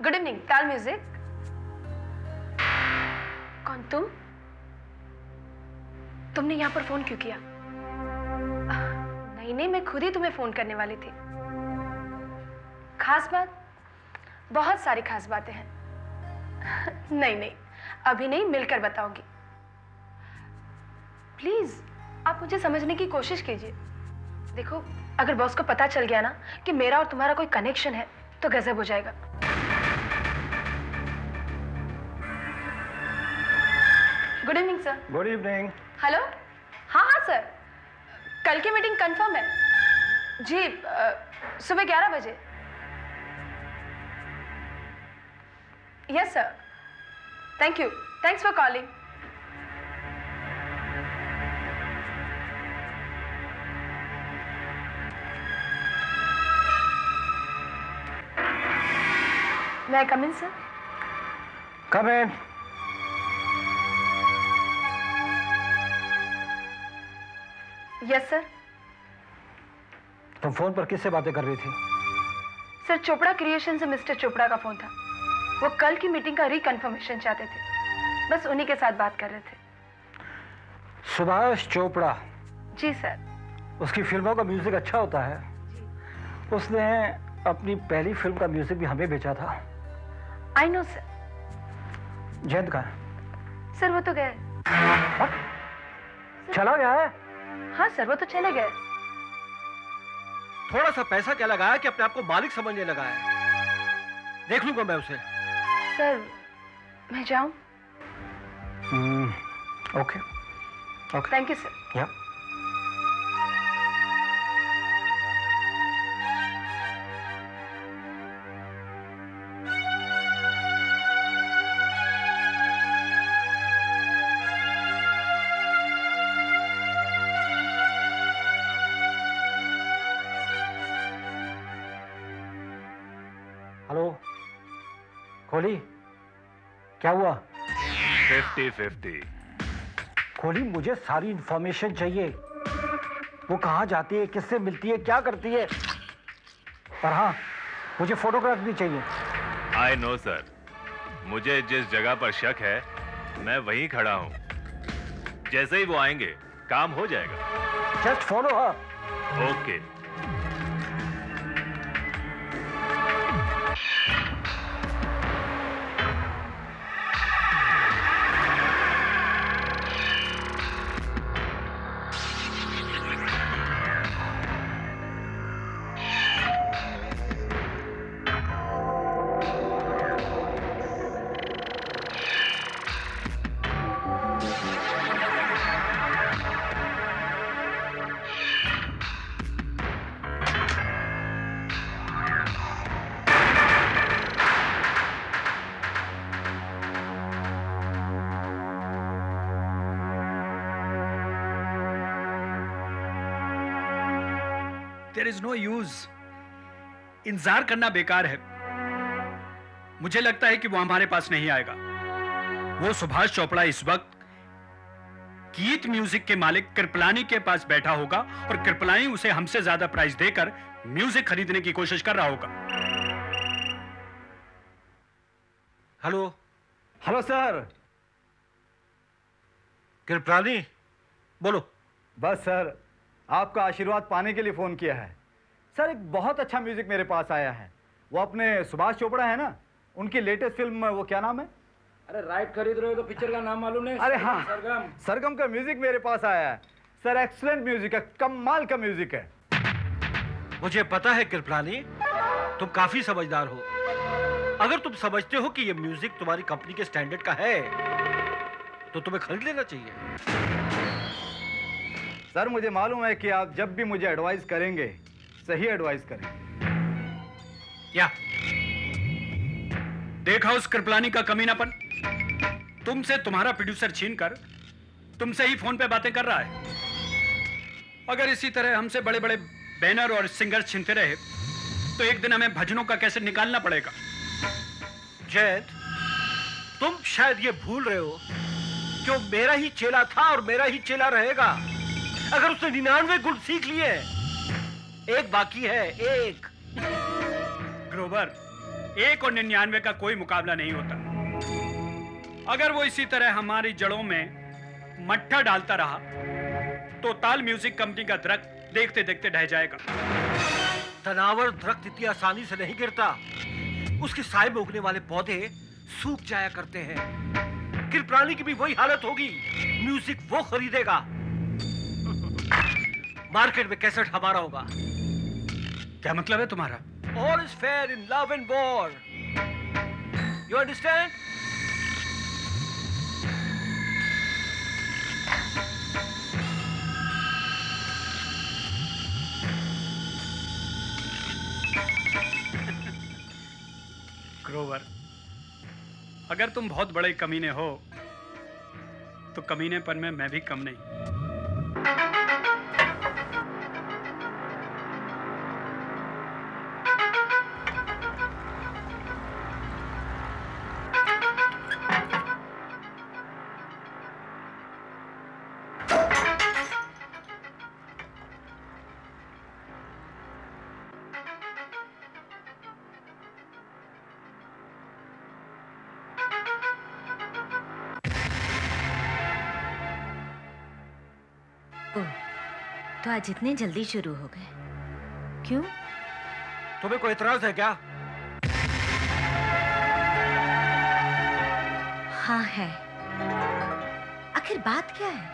Good evening, ताल music. कौन तुम? तुमने यहाँ पर फोन क्यों किया? नहीं, मैं खुद ही तुम्हें फोन करने वाली थी। खास बात? बहुत सारी खास बातें हैं। नहीं, अभी नहीं, मिलकर बताऊंगी। प्लीज आप मुझे समझने की कोशिश कीजिए। देखो, अगर बॉस को पता चल गया ना कि मेरा और तुम्हारा कोई कनेक्शन है तो गजब हो जाएगा। Good evening sir. Good evening. Hello. हाँ सर, कल की मीटिंग कंफर्म है जी। सुबह 11 बजे। Yes sir. Thank you, thanks for calling. May I come in, sir? Come in. Yes, sir. तुम फोन पर किससे बातें कर रही थी? सर, चोपड़ा क्रिएशन से मिस्टर चोपड़ा का फोन था। वो कल की मीटिंग का रिकन्फर्मेशन चाहते थे। बस उन्हीं के साथ बात कर रहे थे। सुभाष चोपड़ा? जी सर। उसकी फिल्मों का म्यूजिक अच्छा होता है। उसने अपनी पहली फिल्म का म्यूजिक भी हमें बेचा था। I know sir. जयंत कहाँ है? सर वो तो गए। चला गया है? हाँ सर, वो तो चले गए। थोड़ा सा पैसा क्या लगाया कि अपने आप को मालिक समझने लगा है। देख लूंगा मैं उसे। सर मैं जाऊं? ओके। Thank you sir. या। हेलो कोहली, क्या हुआ? 50-50। कोहली, मुझे सारी इंफॉर्मेशन चाहिए। वो कहाँ जाती है, किससे मिलती है, क्या करती है। और हाँ, मुझे फोटोग्राफ भी चाहिए। आई नो सर, मुझे जिस जगह पर शक है मैं वहीं खड़ा हूँ। जैसे ही वो आएंगे काम हो जाएगा। Just follow her. Okay. There is no use. इंतजार करना बेकार है। मुझे लगता है कि वो हमारे पास नहीं आएगा। वो सुभाष चोपड़ा इस वक्त गीत म्यूजिक के मालिक कृपलानी के पास बैठा होगा और कृपलानी उसे हमसे ज्यादा प्राइस देकर म्यूजिक खरीदने की कोशिश कर रहा होगा। हेलो। Hello sir. कृपलानी बोलो। बस सर, आपका आशीर्वाद पाने के लिए फोन किया है। सर, एक बहुत अच्छा म्यूजिक मेरे पास आया है। वो अपने सुभाष चोपड़ा है ना, उनकी लेटेस्ट फिल्म, वो क्या नाम है? अरे राइट खरीद रहे हो तो पिक्चर का नाम मालूम नहीं? अरे हाँ, सरगम। सरगम का म्यूजिक मेरे पास आया है। सर एक्सलेंट म्यूजिक है, कमाल का म्यूजिक है। मुझे पता है कृपलानी, तुम काफी समझदार हो। अगर तुम समझते हो कि ये म्यूजिक तुम्हारी कंपनी के स्टैंडर्ड का है तो तुम्हें खरीद लेना चाहिए। सर, मुझे मालूम है कि आप जब भी मुझे एडवाइस करेंगे सही एडवाइस करेंगे। या देखा उस कृपलानी का कमीनापन। तुमसे तुम्हारा प्रोड्यूसर छीनकर तुमसे ही फोन पे बातें कर रहा है। अगर इसी तरह हमसे बड़े बड़े बैनर और सिंगर्स छीनते रहे तो एक दिन हमें भजनों का कैसे निकालना पड़ेगा। जयंत, तुम शायद ये भूल रहे हो कि वो मेरा ही चेला था और मेरा ही चेला रहेगा। अगर उसने 99 गुण सीख लिए, एक बाकी है, एक। ग्रोवर, 1 और 99 का कोई मुकाबला नहीं होता। अगर वो इसी तरह हमारी जड़ों में मट्ठा डालता रहा तो ताल म्यूजिक कंपनी का दरख्त देखते देखते ढह जाएगा। तनावर दरख्त इतनी आसानी से नहीं गिरता, उसके साए में उगने वाले पौधे सूख जाया करते हैं। कृपलानी की भी वही हालत होगी, म्यूजिक वो खरीदेगा, मार्केट में कैसेट हमारा होगा। क्या मतलब है तुम्हारा? All is fair in love and war. You understand? Grover, अगर तुम बहुत बड़े कमीने हो तो कमीनेपन में मैं भी कम नहीं। तो आज इतने जल्दी शुरू हो गए, क्यों? तुम्हें कोई इतराज है क्या? हाँ है। आखिर बात क्या है?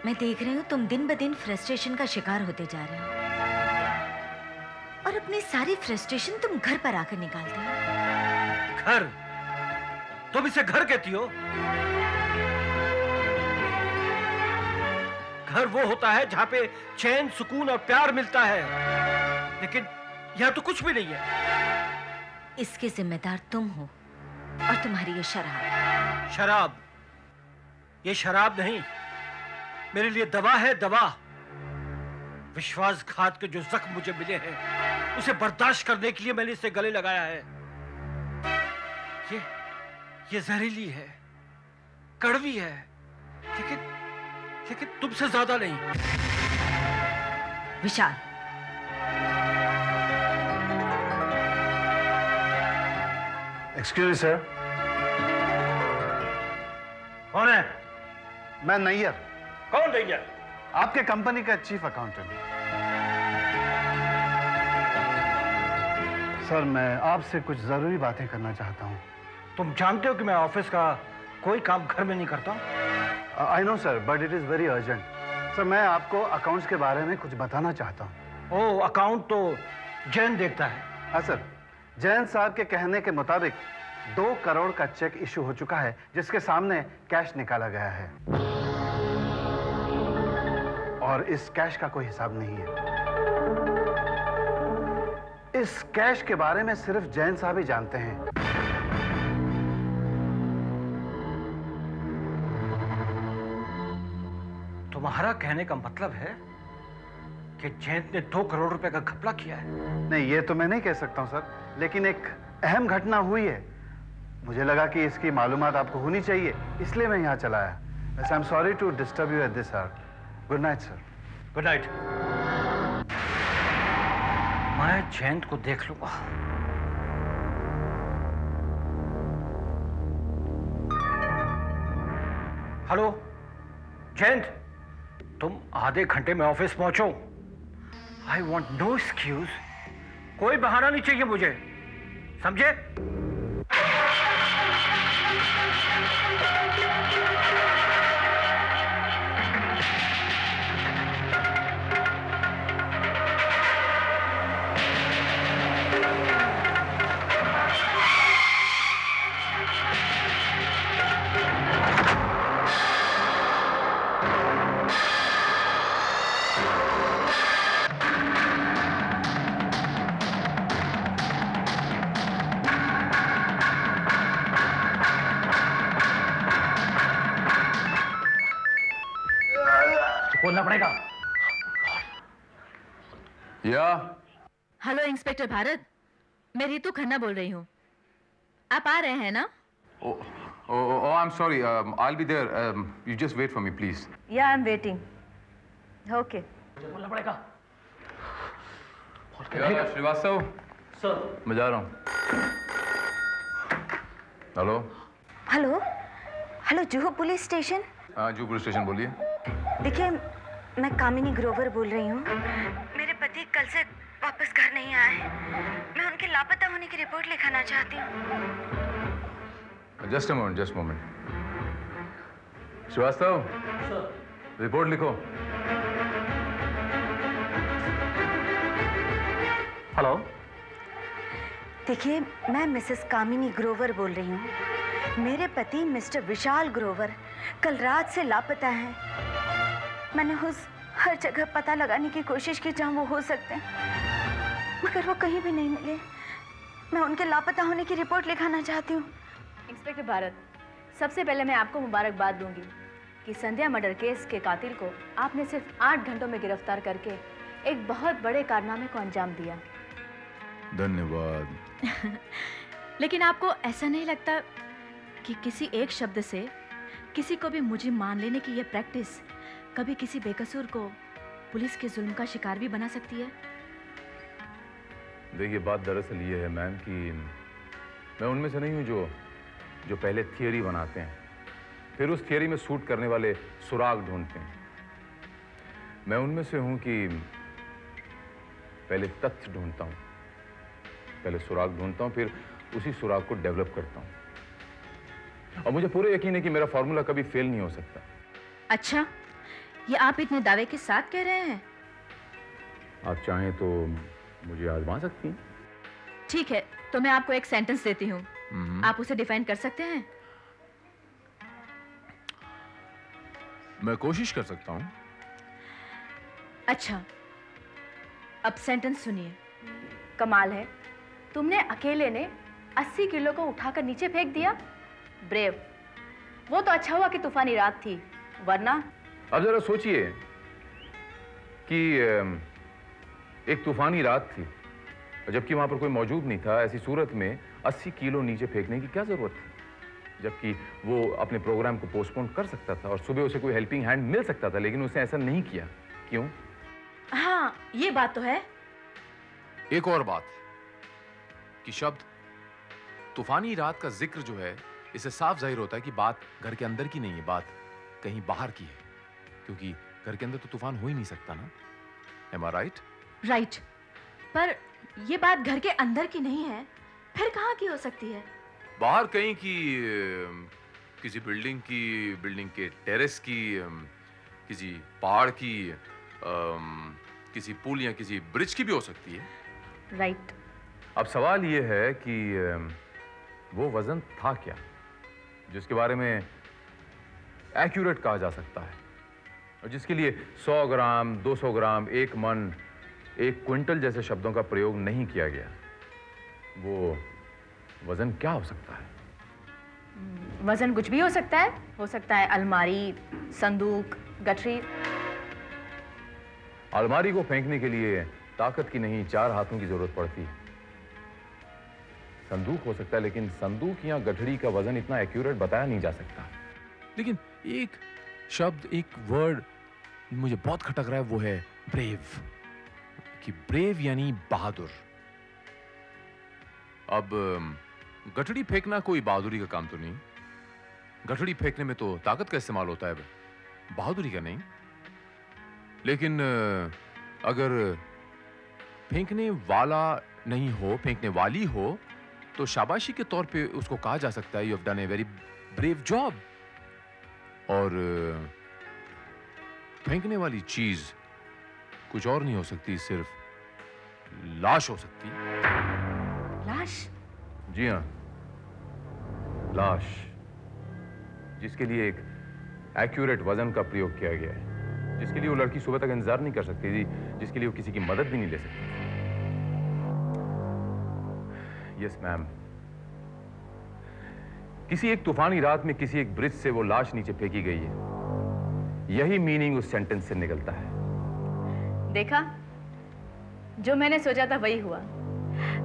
मैं देख रही हूँ तुम दिन ब दिन फ्रस्ट्रेशन का शिकार होते जा रहे हो, और अपनी सारी फ्रस्ट्रेशन तुम घर पर आकर निकालते हो। घर? तुम इसे घर कहती हो? घर वो होता है जहां पे चैन, सुकून और प्यार मिलता है, लेकिन यहां तो कुछ भी नहीं है। इसके जिम्मेदार तुम हो और तुम्हारी ये शराब। शराब? ये शराब नहीं, मेरे लिए दवा है, दवा। विश्वासघात के जो जख्म मुझे मिले हैं उसे बर्दाश्त करने के लिए मैंने इसे गले लगाया है। ये जहरीली है, कड़वी है, लेकिन तुमसे ज्यादा नहीं। विशाल, एक्सक्यूज सर। कौन है? मैं नैयर। कौन नैयर? आपके कंपनी का चीफ अकाउंटेंट। सर, मैं आपसे कुछ जरूरी बातें करना चाहता हूँ। तुम जानते हो कि मैं ऑफिस का कोई काम घर में नहीं करता। I know sir, but it is very urgent. Sir, मैं आपको अकाउंट्स के बारे में कुछ बताना चाहता हूँ। ओ, अकाउंट तो जैन देखता है। हाँ सर, जैन साहब के कहने के मुताबिक 2 करोड़ का चेक इशू हो चुका है, जिसके सामने कैश निकाला गया है, और इस कैश का कोई हिसाब नहीं है। इस कैश के बारे में सिर्फ जैन साहब ही जानते हैं। तुम्हारा कहने का मतलब है कि जैन ने 2 करोड़ रुपए का घपला किया है? नहीं, ये तो मैं नहीं कह सकता हूं सर, लेकिन एक अहम घटना हुई है। मुझे लगा कि इसकी मालूमात आपको होनी चाहिए, इसलिए मैं यहाँ चला आया। वैसे I am sorry to disturb you at this hour. Good night sir. Good night. मैं जयंत को देख लूंगा। हेलो जयंत, तुम आधे घंटे में ऑफिस पहुंचो। आई वॉन्ट नो एक्सक्यूज, कोई बहाना नहीं चाहिए मुझे, समझे? बोलना पड़ेगा। या हेलो इंस्पेक्टर भारत, मैं रितु खन्ना बोल रही हूँ। आप आ रहे हैं ना? I am sorry, I will be there, you just wait for me please. या आई एम वेटिंग। ओके। बोलना पड़ेगा। श्रीवास्तव, सर मैं जा रहा हूँ। Hello hello hello, Juhu police station. हाँ, जुहू पुलिस स्टेशन बोलिए। देखिए, मैं कामिनी ग्रोवर बोल रही हूँ। मेरे पति कल से वापस घर नहीं आए। मैं उनके लापता होने की रिपोर्ट लिखाना चाहती हूँ। Just a moment. Srivastava, report लिखो। हेलो, देखिए, मैं मिसेस कामिनी ग्रोवर बोल रही हूँ। मेरे पति मिस्टर विशाल ग्रोवर कल रात से लापता हैं। मैंने हर जगह पता लगाने की कोशिश की जहाँ वो हो सकते हैं, मगर वो कहीं भी नहीं मिले। मैं उनके लापता होने की रिपोर्ट लिखाना चाहती हूँ। इंस्पेक्टर भारत, सबसे पहले मैं आपको मुबारकबाद दूंगी कि संध्या मर्डर केस के कातिल को आपने सिर्फ 8 घंटों में गिरफ्तार करके एक बहुत बड़े कारनामे को अंजाम दिया। धन्यवाद। लेकिन आपको ऐसा नहीं लगता कि किसी एक शब्द से किसी को भी मुझे मान लेने की यह प्रैक्टिस कभी किसी बेकसूर को पुलिस के जुल्म का शिकार भी बना सकती है? देखिए, बात दरअसल ये है मैम कि मैं उनमें से नहीं हूँ जो पहले थियरी बनाते हैं, फिर उस थियरी में सूट करने वाले सुराग ढूंढते हैं। मैं उनमें से हूँ कि पहले तथ्य ढूंढता हूँ, पहले सुराग ढूंढता हूँ, फिर उसी सुराग को डेवलप करता हूँ। और मुझे पूरा यकीन है कि मेरा फॉर्मूला कभी फेल नहीं हो सकता। अच्छा, ये आप इतने दावे के साथ कह रहे हैं? आप चाहें तो मुझे आजमा सकती हैं। ठीक है, तो मैं आपको एक सेंटेंस देती हूँ, आप उसे डिफाइन कर सकते हैं? मैं कोशिश कर सकता हूँ। अच्छा, अब सेंटेंस सुनिए। कमाल है, तुमने अकेले ने 80 किलो को उठाकर नीचे फेंक दिया। ब्रेव। वो तो अच्छा हुआ कि तूफानी रात थी, वरना। अब जरा सोचिए कि एक तूफानी रात थी, जबकि वहां पर कोई मौजूद नहीं था। ऐसी सूरत में 80 किलो नीचे फेंकने की क्या जरूरत थी, जबकि वो अपने प्रोग्राम को पोस्टपोन कर सकता था और सुबह उसे कोई हेल्पिंग हैंड मिल सकता था, लेकिन उसने ऐसा नहीं किया। क्यों? हाँ, ये बात तो है। एक और बात कि शब्द तूफानी रात का जिक्र जो है, इससे साफ जाहिर होता है कि बात घर के अंदर की नहीं है, बात कहीं बाहर की है, क्योंकि घर के अंदर तो तूफान हो ही नहीं सकता ना। Am I right? राइट, पर ये बात घर के अंदर की नहीं है, फिर कहाँ की हो सकती है? बाहर कहीं की, किसी बिल्डिंग के टेरेस की, किसी पहाड़ की, किसी पुल या किसी ब्रिज की भी हो सकती है। राइट। अब सवाल ये है कि वो वजन था क्या जिसके बारे में एक्यूरेट कहा जा सकता है, और जिसके लिए 100 ग्राम, 200 ग्राम, 1 मन, 1 क्विंटल जैसे शब्दों का प्रयोग नहीं किया गया। वो वजन क्या हो सकता है? वजन कुछ भी हो सकता है अलमारी, संदूक, गठरी। अलमारी को फेंकने के लिए ताकत की नहीं, 4 हाथों की जरूरत पड़ती है। संदूक हो सकता है, लेकिन संदूक या गठरी का वजन इतना एक्यूरेट बताया नहीं जा सकता। लेकिन एक शब्द, एक वर्ड मुझे बहुत खटक रहा है, वो है ब्रेव। कि ब्रेव यानी बहादुर। अब गठरी फेंकना कोई बहादुरी का काम तो नहीं। गठरी फेंकने में तो ताकत का इस्तेमाल होता है, बहादुरी का नहीं। लेकिन अगर फेंकने वाला नहीं हो, फेंकने वाली हो, तो शाबाशी के तौर पे उसको कहा जा सकता है, you have done a very brave job. और फेंकने वाली चीज कुछ और नहीं हो सकती, सिर्फ लाश हो सकती। लाश? जी हाँ, लाश, जिसके लिए एक एक्यूरेट वजन का प्रयोग किया गया है, जिसके लिए वो लड़की सुबह तक इंतजार नहीं कर सकती थी, जिसके लिए वो किसी की मदद भी नहीं ले सकती। यस मैम, किसी एक तूफानी रात में किसी एक ब्रिज से वो लाश नीचे फेंकी गई है। यही मीनिंग उस सेंटेंस से निकलता है। देखा, जो मैंने सोचा था वही हुआ।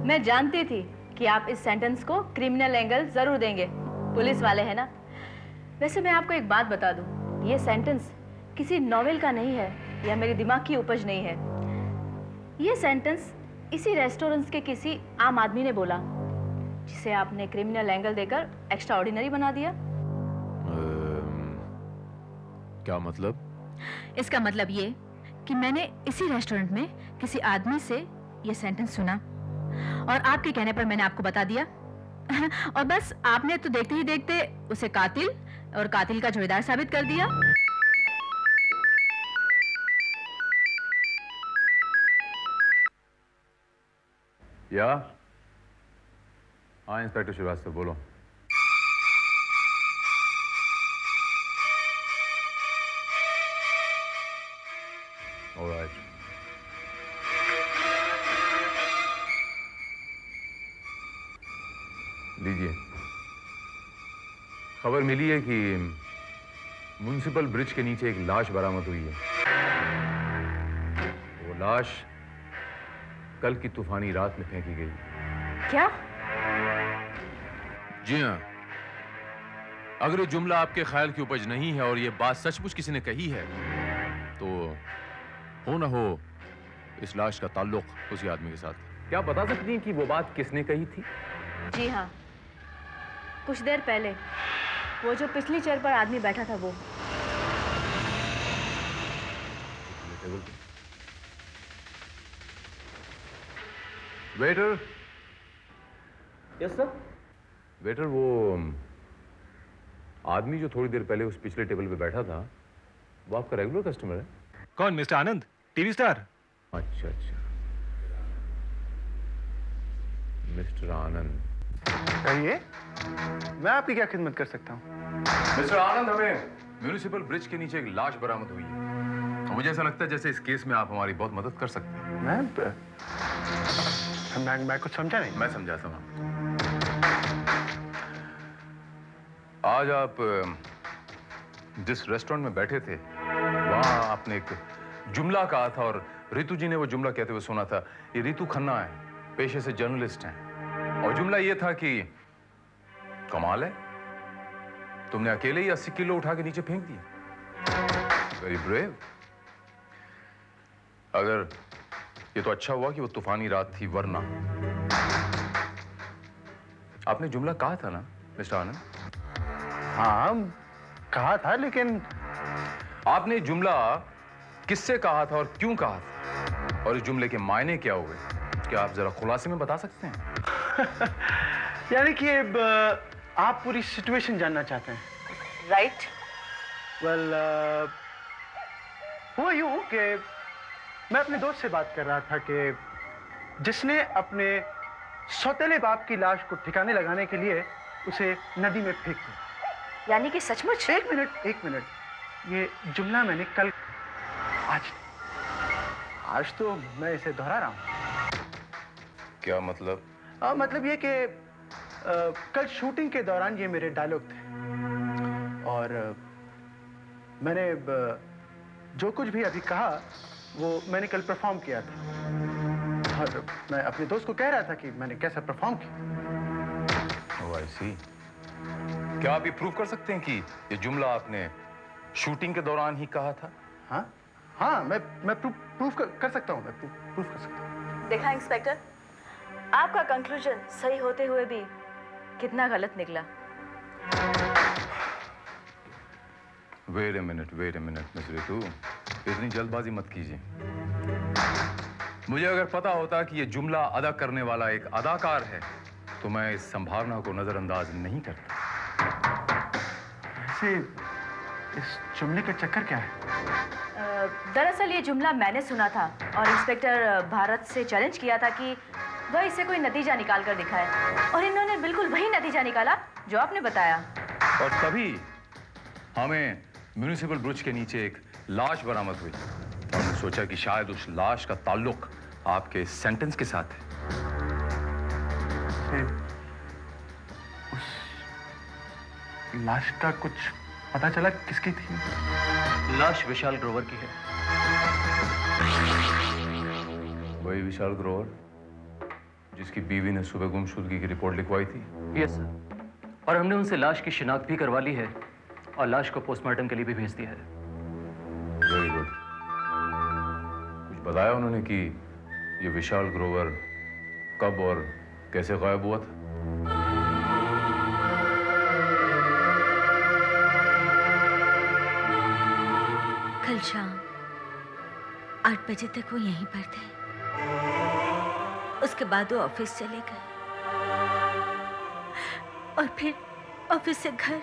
मैं जानती थी कि आप इस सेंटेंस को क्रिमिनल एंगल जरूर देंगे, पुलिस वाले हैं ना। वैसे मैं आपको एक बात बता दूं, ये सेंटेंस किसी नॉवेल का नहीं है या मेरे दिमाग की उपज नहीं है। ये सेंटेंस इसी रेस्टोरेंट के किसी आम आदमी ने बोला, जिसे आपने क्रिमिनल एंगल देकर एक्स्ट्रा ऑर्डिनरी बना दिया। क्या मतलब? इसका मतलब ये कि मैंने इसी रेस्टोरेंट में किसी आदमी से ये सेंटेंस सुना और आपके कहने पर मैंने आपको बता दिया और बस आपने तो देखते ही देखते उसे कातिल और कातिल का जोड़ीदार साबित कर दिया। या हाँ इंस्पेक्टर श्रीवास्तव, बोलो। ऑलराइट। लीजिए, खबर मिली है कि म्युनिसिपल ब्रिज के नीचे एक लाश बरामद हुई है। वो लाश कल की तूफानी रात में फेंकी गई। क्या? जी हाँ, अगर ये जुमला आपके ख्याल की उपज नहीं है और ये बात सचमुच किसी ने कही है, तो हो ना हो इस लाश का ताल्लुक उसी आदमी के साथ। क्या बता सकती हैं कि वो बात किसने कही थी? जी हाँ, कुछ देर पहले वो जो पिछली चेयर पर आदमी बैठा था वो। वेटर। Yes sir. वेटर, वो आदमी जो थोड़ी देर पहले उस पिछले टेबल पे बैठा था, वो आपका रेगुलर कस्टमर है? कौन? मिस्टर आनंद, टीवी स्टार? अच्छा अच्छा, मिस्टर आनंद। कहिए, मैं आपकी क्या खिदमत कर सकता हूँ? मिस्टर आनंद, हमें म्युनिसिपल ब्रिज के नीचे एक लाश बरामद हुई है। मुझे ऐसा लगता है जैसे इस केस में आप हमारी बहुत मदद कर सकते हैं। मैं कुछ समझा नहीं। मैं समझाता हूँ। आज आप जिस रेस्टोरेंट में बैठे थे, वहां आपने एक जुमला कहा था और रितु जी ने वो जुमला कहते हुए सुना था। ये रितु खन्ना है, पेशे से जर्नलिस्ट हैं, और जुमला ये था कि कमाल है, तुमने अकेले ही 80 किलो उठा के नीचे फेंक दिया। Very brave. अगर ये तो अच्छा हुआ कि वो तूफानी रात थी, वरना आपने जुमला कहा था ना मिस्टर आनंद? हाँ कहा था, लेकिन आपने जुमला किससे कहा था और क्यों कहा था, और इस जुमले के मायने क्या हुए? क्या आप जरा खुलासे में बता सकते हैं? यानी कि आप पूरी सिचुएशन जानना चाहते हैं? राइट। वेल, हुआ यूं कि मैं अपने दोस्त से बात कर रहा था कि जिसने अपने सौतेले बाप की लाश को ठिकाने लगाने के लिए उसे नदी में फेंक दिया। यानी कि सचमुच? एक मिनट, ये जुमला मैंने कल, आज तो मैं इसे दोहरा रहा हूं। क्या मतलब? मतलब ये कि कल शूटिंग के दौरान ये मेरे डायलॉग थे, और मैंने जो कुछ भी अभी कहा वो मैंने कल परफॉर्म किया था, और मैं अपने दोस्त को कह रहा था कि मैंने कैसा परफॉर्म किया। ओह, आई सी। क्या आप ये प्रूव कर सकते हैं कि ये जुमला आपने शूटिंग के दौरान ही कहा था? हाँ, मैं प्रूफ कर सकता हूँ। मैं प्रूफ कर सकता हूँ। देखा इंस्पेक्टर, आपका कंक्लूजन सही होते हुए भी कितना गलत निकला। Wait a minute Miss Ritu, इतनी जल्दबाजी मत कीजिए। मुझे अगर पता होता कि ये जुमला अदा करने वाला एक अदाकार है, तो मैं इस संभावना को नजरअंदाज नहीं करता। वैसे इस जुमले का चक्कर क्या है? दरअसल ये जुमला मैंने सुना था और इंस्पेक्टर भारत से चैलेंज किया था कि वह इसे कोई नतीजा निकाल कर दिखाए, और इन्होंने बिल्कुल वही नतीजा निकाला जो आपने बताया। और तभी हमें म्युनिसिपल ब्रिज के नीचे एक लाश बरामद हुई, और हमने सोचा कि शायद उस लाश का ताल्लुक आपके सेंटेंस के साथ है। उस लाश का कुछ पता चला किसकी थी? लाश विशाल ग्रोवर की है। वही विशाल ग्रोवर जिसकी बीवी ने सुबह गुमशुदगी की रिपोर्ट लिखवाई थी? यस सर, और हमने उनसे लाश की शिनाख्त भी करवा ली है और लाश को पोस्टमार्टम के लिए भी भेज दिया है। Very good. कुछ बताया उन्होंने कि ये विशाल ग्रोवर कब और कैसे गायब हुआ था? कल शाम 8 बजे तक वो यहीं पर थे। उसके बाद वो ऑफिस चले गए और फिर ऑफिस से घर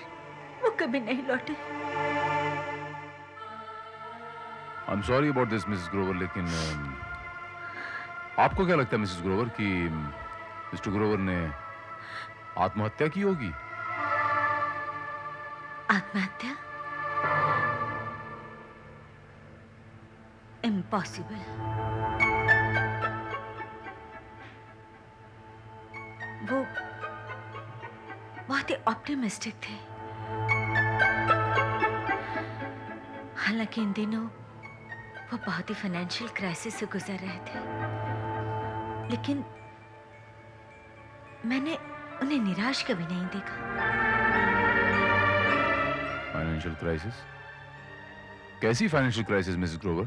वो कभी नहीं लौटे। आई am sorry about this Mrs Grover, लेकिन आपको क्या लगता है मिसेस ग्रोवर कि मिस्टर ग्रोवर ने आत्महत्या की होगी? आत्महत्या? इम्पॉसिबल। वो बहुत ही ऑप्टिमिस्टिक थे। हालांकि इन दिनों वो बहुत ही फाइनेंशियल क्राइसिस से गुजर रहे थे, लेकिन मैंने उन्हें निराश कभी नहीं देखा। Financial crisis? कैसी फाइनेंशियल क्राइसिस मिसेस ग्रोवर?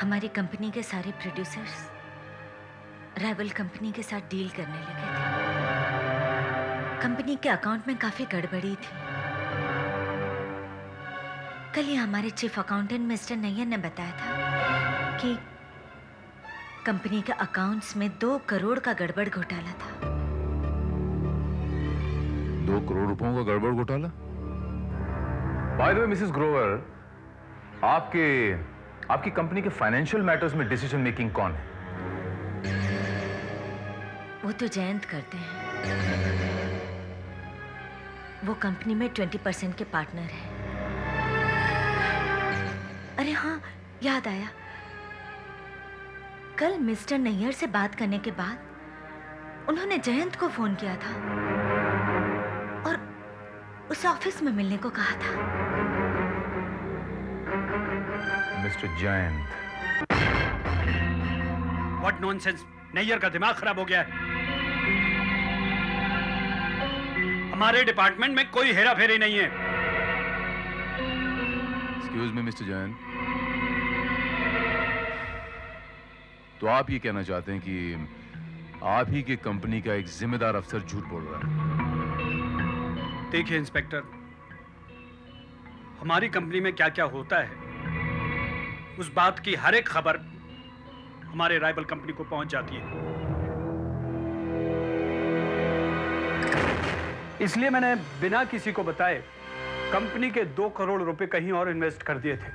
हमारी कंपनी के सारे प्रोड्यूसर्स राइवल कंपनी के साथ डील करने लगे थे। कंपनी के अकाउंट में काफी गड़बड़ी थी। कल ही हमारे चीफ अकाउंटेंट मिस्टर नैयर ने बताया था कि कंपनी के अकाउंट्स में 2 करोड़ का गड़बड़ घोटाला था। 2 करोड़ रुपयों का गड़बड़ घोटाला? Bye the way Mrs Grover, आपकी कंपनी के फाइनेंशियल मैटर्स में डिसीजन मेकिंग कौन है? वो तो जयंत करते हैं। वो कंपनी में 20% के पार्टनर हैं। अरे हाँ, याद आया। कल मिस्टर नैयर से बात करने के बाद उन्होंने जयंत को फोन किया था और उसे ऑफिस में मिलने को कहा था। Mr Jayant? What nonsense! Nayyar का दिमाग खराब हो गया है। हमारे डिपार्टमेंट में कोई हेरा फेरी नहीं है। एक्सक्यूज मी मिस्टर जयंत, तो आप ये कहना चाहते हैं कि आप ही की कंपनी का एक जिम्मेदार अफसर झूठ बोल रहा है? देखिए इंस्पेक्टर, हमारी कंपनी में क्या क्या होता है उस बात की हर एक खबर हमारे राइवल कंपनी को पहुंच जाती है। इसलिए मैंने बिना किसी को बताए कंपनी के 2 करोड़ रुपए कहीं और इन्वेस्ट कर दिए थे।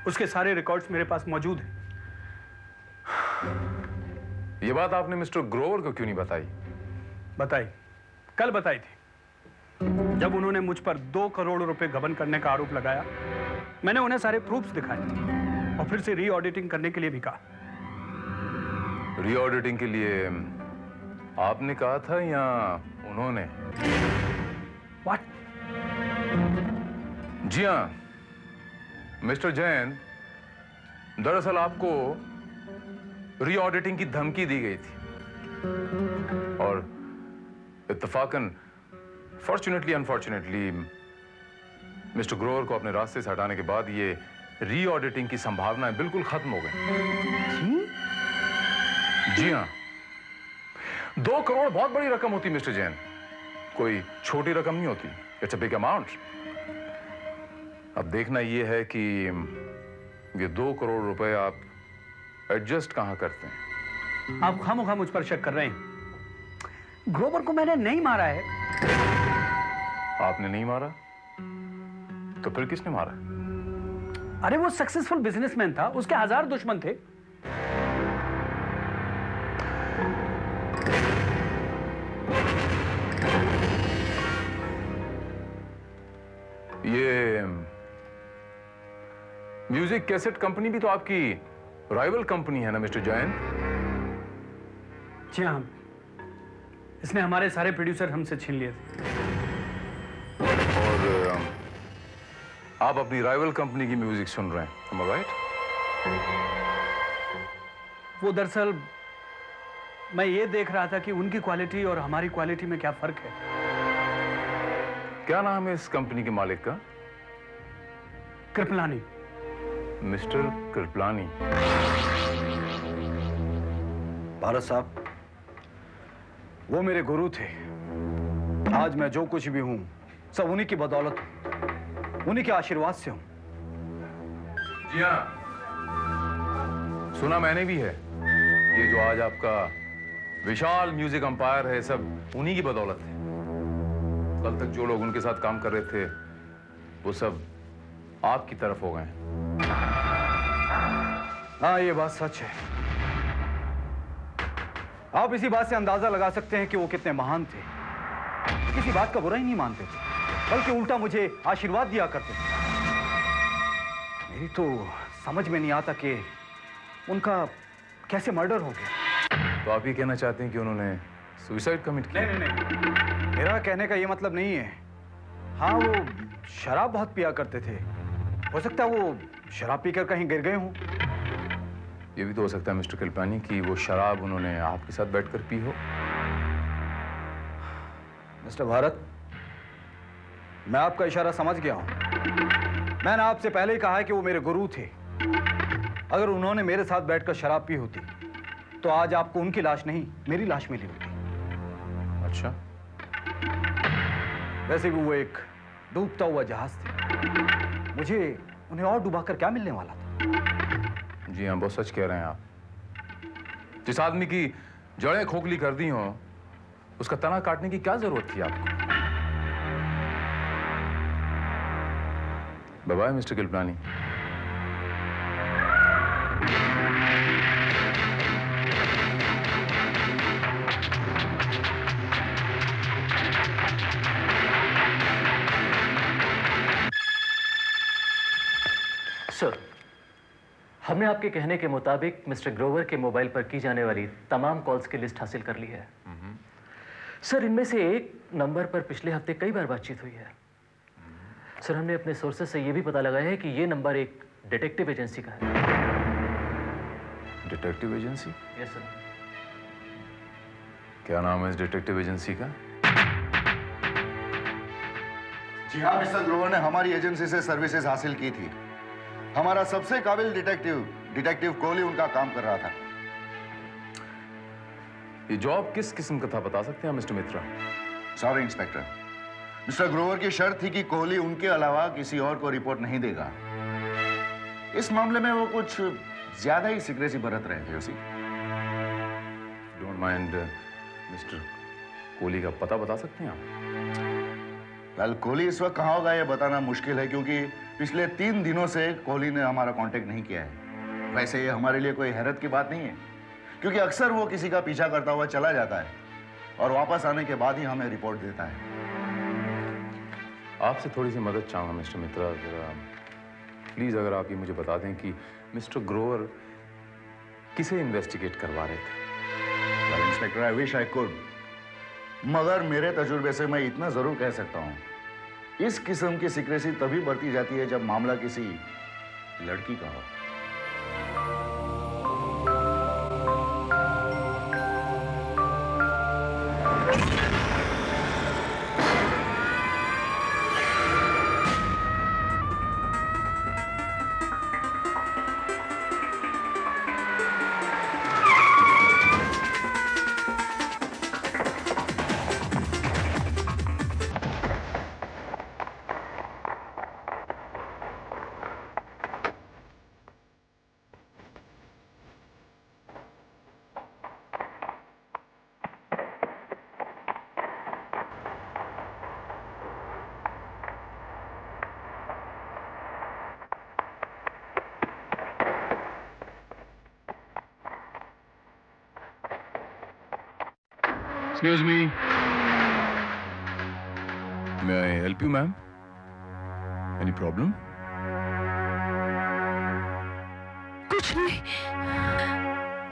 उसके सारे रिकॉर्ड्स मेरे पास मौजूद हैं। ये बात आपने मिस्टर ग्रोवर को क्यों नहीं बताई? बताई, कल बताई थी। जब उन्होंने मुझ पर 2 करोड़ रुपए गबन करने का आरोप लगाया, मैंने उन्हें सारे प्रूफ्स दिखाए और फिर से रीऑडिटिंग करने के लिए भी कहा। रीऑडिटिंग के लिए आपने कहा था या उन्होंने? व्हाट? जी हाँ मिस्टर जैन, दरअसल आपको रीऑडिटिंग की धमकी दी गई थी और इत्तेफाकन फॉर्चुनेटली अनफॉर्चुनेटली मिस्टर ग्रोवर को अपने रास्ते से हटाने के बाद ये रीऑडिटिंग की संभावनाएं बिल्कुल खत्म हो गई। जी हाँ, 2 करोड़ बहुत बड़ी रकम होती मिस्टर जैन, कोई छोटी रकम नहीं होती। It's a big amount. अब देखना यह है कि ये 2 करोड़ रुपए आप एडजस्ट कहां करते हैं। आप खामोखा मुझ पर शक कर रहे हैं। ग्रोवर को मैंने नहीं मारा है। आपने नहीं मारा तो फिर किसने मारा? अरे वो सक्सेसफुल बिजनेसमैन था, उसके 1000 दुश्मन थे। ये म्यूजिक कैसेट कंपनी भी तो आपकी राइवल कंपनी है ना मिस्टर जैन? जी हाँ, इसने हमारे सारे प्रोड्यूसर हमसे छीन लिए थे। और आप अपनी राइवल कंपनी की म्यूजिक सुन रहे हैं, am I right? वो दरअसल मैं ये देख रहा था कि उनकी क्वालिटी और हमारी क्वालिटी में क्या फर्क है। क्या नाम है इस कंपनी के मालिक का? कृपलानी। मिस्टर कृपलानी। भारत साहब, वो मेरे गुरु थे। आज मैं जो कुछ भी हूं सब उन्हीं की बदौलत हूं, उन्हीं के आशीर्वाद से हूं। जी हाँ, सुना मैंने भी है। ये जो आज आपका विशाल म्यूजिक अंपायर है, सब उन्हीं की बदौलत है। कल तक जो लोग उनके साथ काम कर रहे थे वो सब आपकी तरफ हो गए। हाँ, ये बात सच है। आप इसी बात से अंदाजा लगा सकते हैं कि वो कितने महान थे। किसी बात का बुरा ही नहीं मानते थे, बल्कि उल्टा मुझे आशीर्वाद दिया करते थे। मेरी तो समझ में नहीं आता कि उनका कैसे मर्डर हो गया। तो आप ये कहना चाहते हैं कि उन्होंने सुसाइड कमिट किया? नहीं, मेरा कहने का ये मतलब नहीं है। हाँ, वो शराब बहुत पिया करते थे। हो सकता है वो शराब पीकर कहीं गिर गए हों। ये भी तो हो सकता है मिस्टर कृपलानी कि वो शराब उन्होंने आपके साथ बैठकर पी हो। मिस्टर भारत, मैं आपका इशारा समझ गया हूं। मैंने आपसे पहले ही कहा है कि वो मेरे गुरु थे। अगर उन्होंने मेरे साथ बैठकर शराब पी होती तो आज आपको उनकी लाश नहीं, मेरी लाश मिली होती। अच्छा। वैसे भी वो एक डूबता हुआ जहाज थे। मुझे उन्हें और डुबाकर क्या मिलने वाला था? जी हाँ, बहुत सच कह रहे हैं आप। जिस आदमी की जड़ें खोखली कर दी हो, उसका तना काटने की क्या जरूरत थी आपको? Bye bye Mr Kripalani. Sir, हमने आपके कहने के मुताबिक मिस्टर ग्रोवर के मोबाइल पर की जाने वाली तमाम कॉल्स की लिस्ट हासिल कर ली है। सर, इनमें से एक नंबर पर पिछले हफ्ते कई बार बातचीत हुई है। सर, हमने अपने सोर्सेज से यह भी पता लगाया है कि यह नंबर एक डिटेक्टिव एजेंसी का है। Detective agency? Yes sir. क्या नाम है इस डिटेक्टिव एजेंसी का? जी हाँ, मिस्टर ग्रोवर ने हमारी एजेंसी से सर्विसेज हासिल की थी। हमारा सबसे काबिल डिटेक्टिव कोहली उनका काम कर रहा था। ये जॉब किस किस्म का था बता सकते हैं मिस्टर मित्रा? सॉरी इंस्पेक्टर, मिस्टर ग्रोवर की शर्त थी कि कोहली उनके अलावा किसी और को रिपोर्ट नहीं देगा। इस मामले में वो कुछ ज्यादा ही सीक्रेसी बरत रहे थे। उसी डोंट माइंड मिस्टर कोहली का पता बता सकते हैं आप? कल कोहली इस वक्त कहाँ होगा ये बताना मुश्किल है, क्योंकि पिछले 3 दिनों से कोहली ने हमारा कांटेक्ट नहीं किया है। वैसे ये हमारे लिए कोई हैरत की बात नहीं है, क्योंकि अक्सर वो किसी का पीछा करता हुआ चला जाता है और वापस आने के बाद ही हमें रिपोर्ट देता है। आपसे थोड़ी सी मदद चाहूँगा मिस्टर मित्रा। प्लीज अगर आप ये मुझे बता दें कि मिस्टर ग्रोवर किसे इन्वेस्टिगेट करवा रहे थे? Inspector, I wish I could, मगर मेरे तजुर्बे से मैं इतना जरूर कह सकता हूँ, इस किस्म की सीक्रेसी तभी बरती जाती है जब मामला किसी लड़की का हो। Excuse me. May I help you, ma'am? Any problem? कुछ नहीं।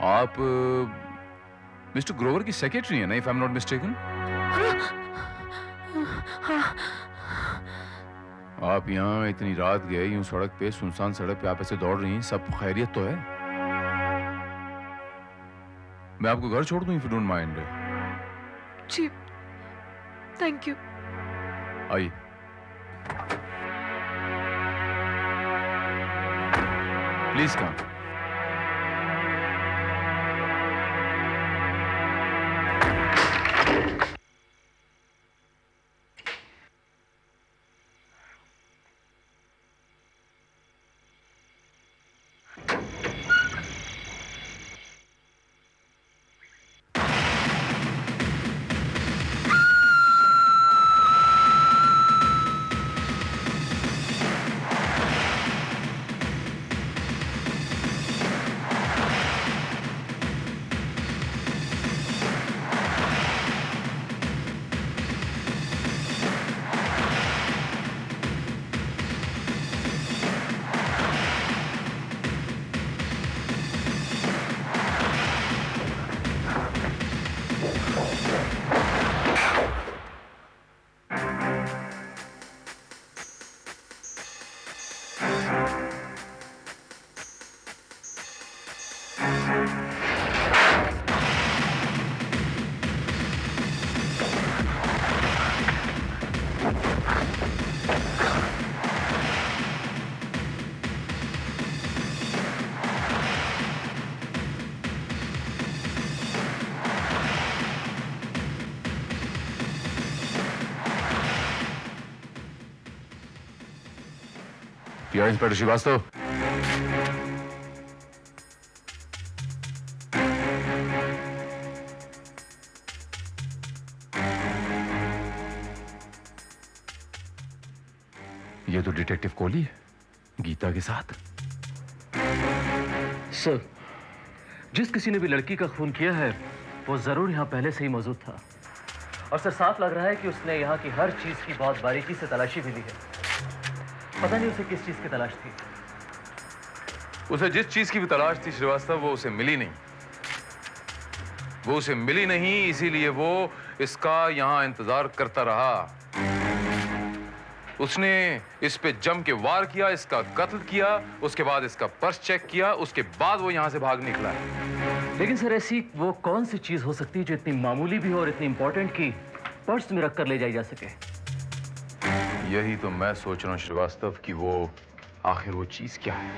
आप मिस्टर ग्रोवर की सेक्रेटरी हैं ना, if I am not mistaken? हाँ। आप यहाँ इतनी रात गए, यूं सड़क पे, सुनसान सड़क पे आप ऐसे दौड़ रही हैं, सब खैरियत तो है? मैं आपको घर छोड़ दूं इफ यू डोंट माइंड? जी, थैंक यू। आइए। Please come. इंस्पेक्टर श्रीवास्तव, ये तो डिटेक्टिव कोहली है, गीता के साथ। सर, जिस किसी ने भी लड़की का खून किया है वो जरूर यहाँ पहले से ही मौजूद था। और सर, साफ लग रहा है कि उसने यहाँ की हर चीज की बहुत बारीकी से तलाशी भी ली है। पता नहीं उसे किस चीज की तलाश थी। उसे जिस चीज की भी तलाश थी श्रीवास्तव, वो उसे मिली नहीं। वो उसे मिली नहीं, इसीलिए वो इसका यहां इंतजार करता रहा। उसने इस पे जम के वार किया, इसका कत्ल किया, उसके बाद इसका पर्स चेक किया, उसके बाद वो यहां से भाग निकला। लेकिन सर, ऐसी वो कौन सी चीज हो सकती है जो इतनी मामूली भी हो और इतनी इंपॉर्टेंट की पर्स में रखकर ले जाई जा सके? यही तो मैं सोच रहा हूं श्रीवास्तव कि वो आखिर वो चीज क्या है।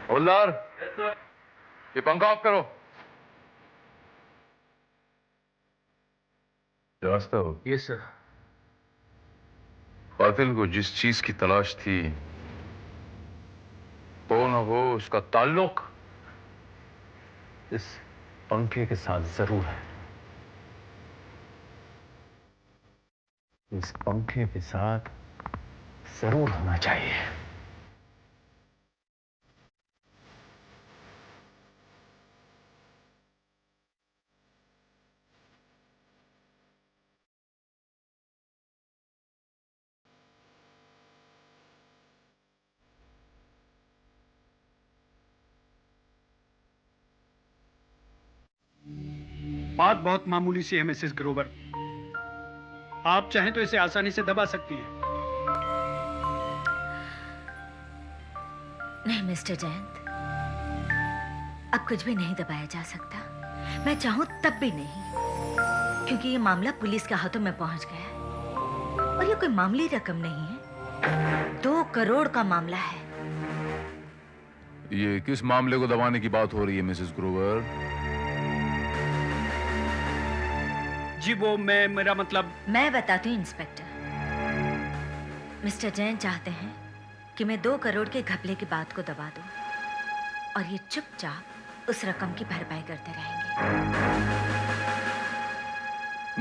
हवलदार, ये पंखा ऑफ करो। श्रीवास्तव। Yes sir. कातिल को जिस चीज की तलाश थी वो न हो, उसका ताल्लुक इस पंखे के साथ जरूर है। इस पंखे के साथ जरूर होना चाहिए। बात बहुत मामूली सी है मिसेस ग्रोवर। आप चाहें तो इसे आसानी से दबा सकती हैं। नहीं मिस्टर जयंत, अब कुछ भी नहीं दबाया जा सकता। मैं चाहूं तब भी नहीं, क्योंकि ये मामला पुलिस के हाथों में पहुंच गया है। और ये कोई मामूली रकम नहीं है, 2 करोड़ का मामला है। ये किस मामले को दबाने की बात हो रही है मिसेस ग्रोवर? जी वो मेरा मतलब। मैं बताती हूँ इंस्पेक्टर। मिस्टर जैन चाहते हैं कि मैं 2 करोड़ के घपले की बात को दबा दूं और ये चुपचाप उस रकम की भरपाई करते रहेंगे।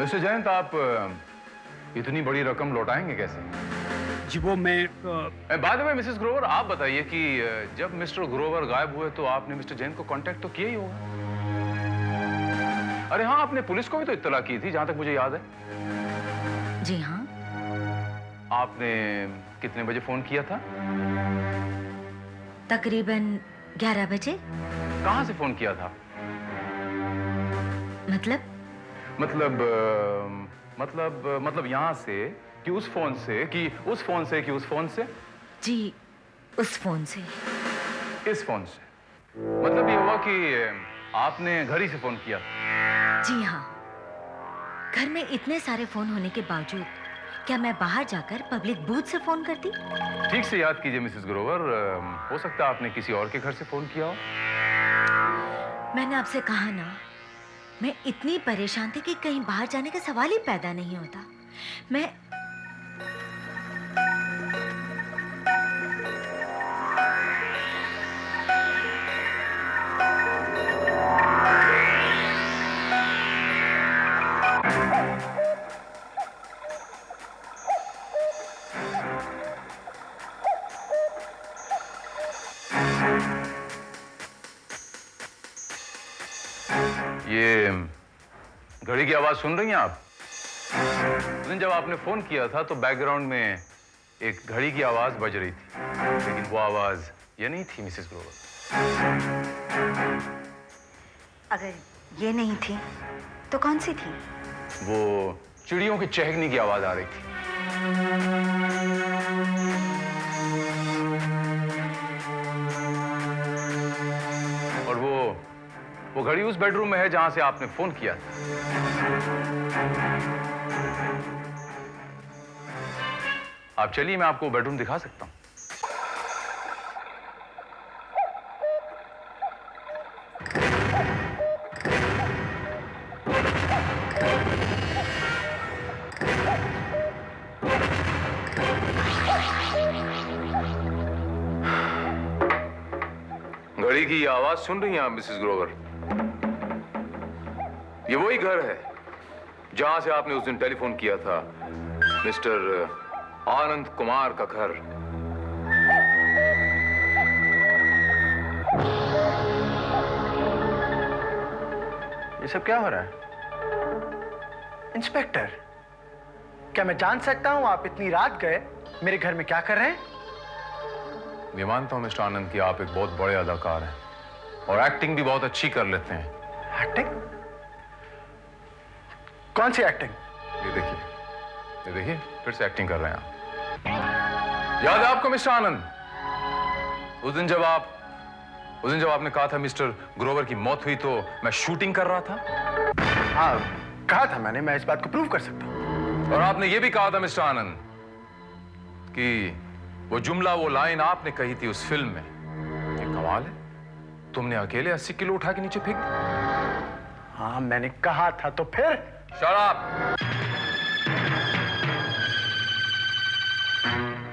मिस्टर जयंत, आप इतनी बड़ी रकम लौटाएंगे कैसे? जी वो मैं बाद में मिसेस ग्रोवर, आप बताइए कि जब मिस्टर ग्रोवर गायब हुए तो आपने मिस्टर जैन को कांटेक्ट तो किया ही होगा। अरे हाँ, आपने पुलिस को भी तो इत्तला की थी, जहां तक मुझे याद है। जी हाँ। आपने कितने बजे फोन किया था? तकरीबन 11 बजे। कहां से फोन किया था? मतलब यहां से कि उस फोन से कि उस फोन से कि उस फोन से? जी, उस फोन से। इस फोन से? मतलब ये हुआ कि आपने घर ही से फोन किया? जी हाँ। घर में इतने सारे फोन होने के बावजूद क्या मैं बाहर जाकर पब्लिक बूथ से फोन करती? ठीक से याद कीजिए मिसेस ग्रोवर, हो सकता है आपने किसी और के घर से फोन किया हो। मैंने आपसे कहा ना, मैं इतनी परेशान थी कि कहीं बाहर जाने का सवाल ही पैदा नहीं होता। मैं ये घड़ी की आवाज सुन रही हैं आप? उस दिन जब आपने फोन किया था तो बैकग्राउंड में एक घड़ी की आवाज बज रही थी, लेकिन वो आवाज ये नहीं थी मिसेस ग्रोवर। अगर ये नहीं थी तो कौन सी थी? वो चिड़ियों की चहकने की आवाज आ रही थी। और वो घड़ी उस बेडरूम में है जहां से आपने फोन किया था। आप चलिए, मैं आपको बेडरूम दिखा सकता हूं। घड़ी की आवाज सुन रही हैं आप मिसेस ग्रोवर? ये वही घर है जहां से आपने उस दिन टेलीफोन किया था, मिस्टर आनंद कुमार का घर। ये सब क्या हो रहा है? इंस्पेक्टर, क्या मैं जान सकता हूं आप इतनी रात गए मेरे घर में क्या कर रहे हैं? मैं मानता हूं मिस्टर आनंद कि आप एक बहुत बड़े अदाकार हैं और एक्टिंग भी बहुत अच्छी कर लेते हैं। एक्टिंग? कौन सी एक्टिंग? ये देखिए फिर से एक्टिंग कर रहे हैं आप। याद है आपको मिस्टर आनंद, उस दिन जब आपने कहा था मिस्टर ग्रोवर की मौत हुई तो मैं शूटिंग कर रहा था? हाँ, कहा था मैंने, मैं इस बात को प्रूव कर सकता हूं। और आपने ये भी कहा था मिस्टर आनंद कि वो जुमला, वो लाइन आपने कही थी उस फिल्म में, ये कमाल है, तुमने अकेले 80 किलो उठा के नीचे फेंक दी। हाँ, मैंने कहा था, तो फिर? Shut up!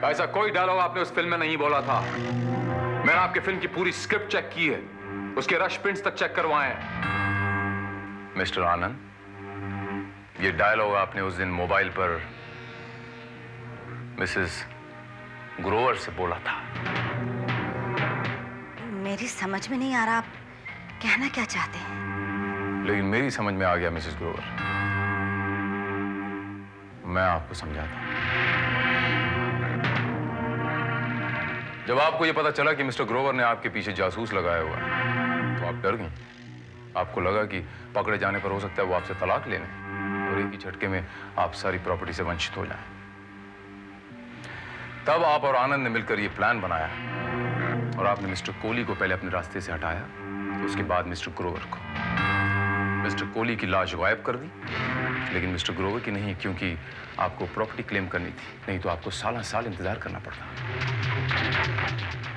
ऐसा कोई डायलॉग आपने उस फिल्म में नहीं बोला था। मैंने आपके फिल्म की पूरी स्क्रिप्ट चेक की है, उसके रश प्रिंट्स तक चेक करवाए हैं। मिस्टर आनंद, ये डायलॉग आपने उस दिन मोबाइल पर मिसेस ग्रोवर से बोला था। मेरी समझ में नहीं आ रहा आप कहना क्या चाहते हैं। लेकिन मेरी समझ में आ गया मिसेस ग्रोवर, मैं आपको समझाता हूं। जब आपको यह पता चला कि मिस्टर ग्रोवर ने आपके पीछे जासूस लगाया हुआ है तो आप डर गई। आपको लगा कि पकड़े जाने पर हो सकता है वो आपसे तलाक ले लें और एक ही झटके में आप सारी प्रॉपर्टी से वंचित हो जाएं। तब आप और आनंद ने मिलकर ये प्लान बनाया और आपने मिस्टर कोहली को पहले अपने रास्ते से हटाया, तो उसके बाद मिस्टर ग्रोवर को। मिस्टर कोहली की लाश गायब कर दी, लेकिन मिस्टर ग्रोवर की नहीं, क्योंकि आपको प्रॉपर्टी क्लेम करनी थी, नहीं तो आपको साल इंतजार करना पड़ता।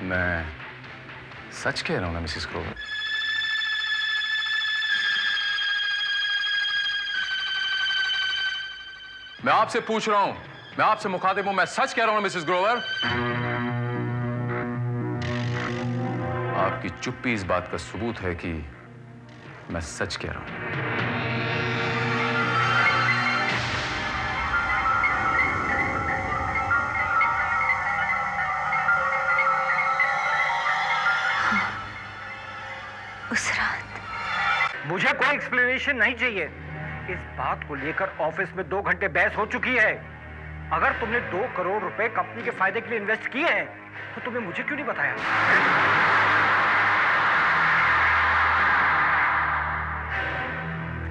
मैं सच कह रहा हूं ना मिसेस ग्रोवर? मैं आपसे पूछ रहा हूं, मैं आपसे मुखातिब हूं, मैं सच कह रहा हूं मिसेस ग्रोवर? आपकी चुप्पी इस बात का सबूत है कि मैं सच कह रहा हूं। उस रात मुझे कोई एक्सप्लेनेशन नहीं चाहिए। इस बात को लेकर ऑफिस में 2 घंटे बहस हो चुकी है। अगर तुमने 2 करोड़ रुपए कंपनी के फायदे के लिए इन्वेस्ट किए हैं तो तुमने मुझे क्यों नहीं बताया?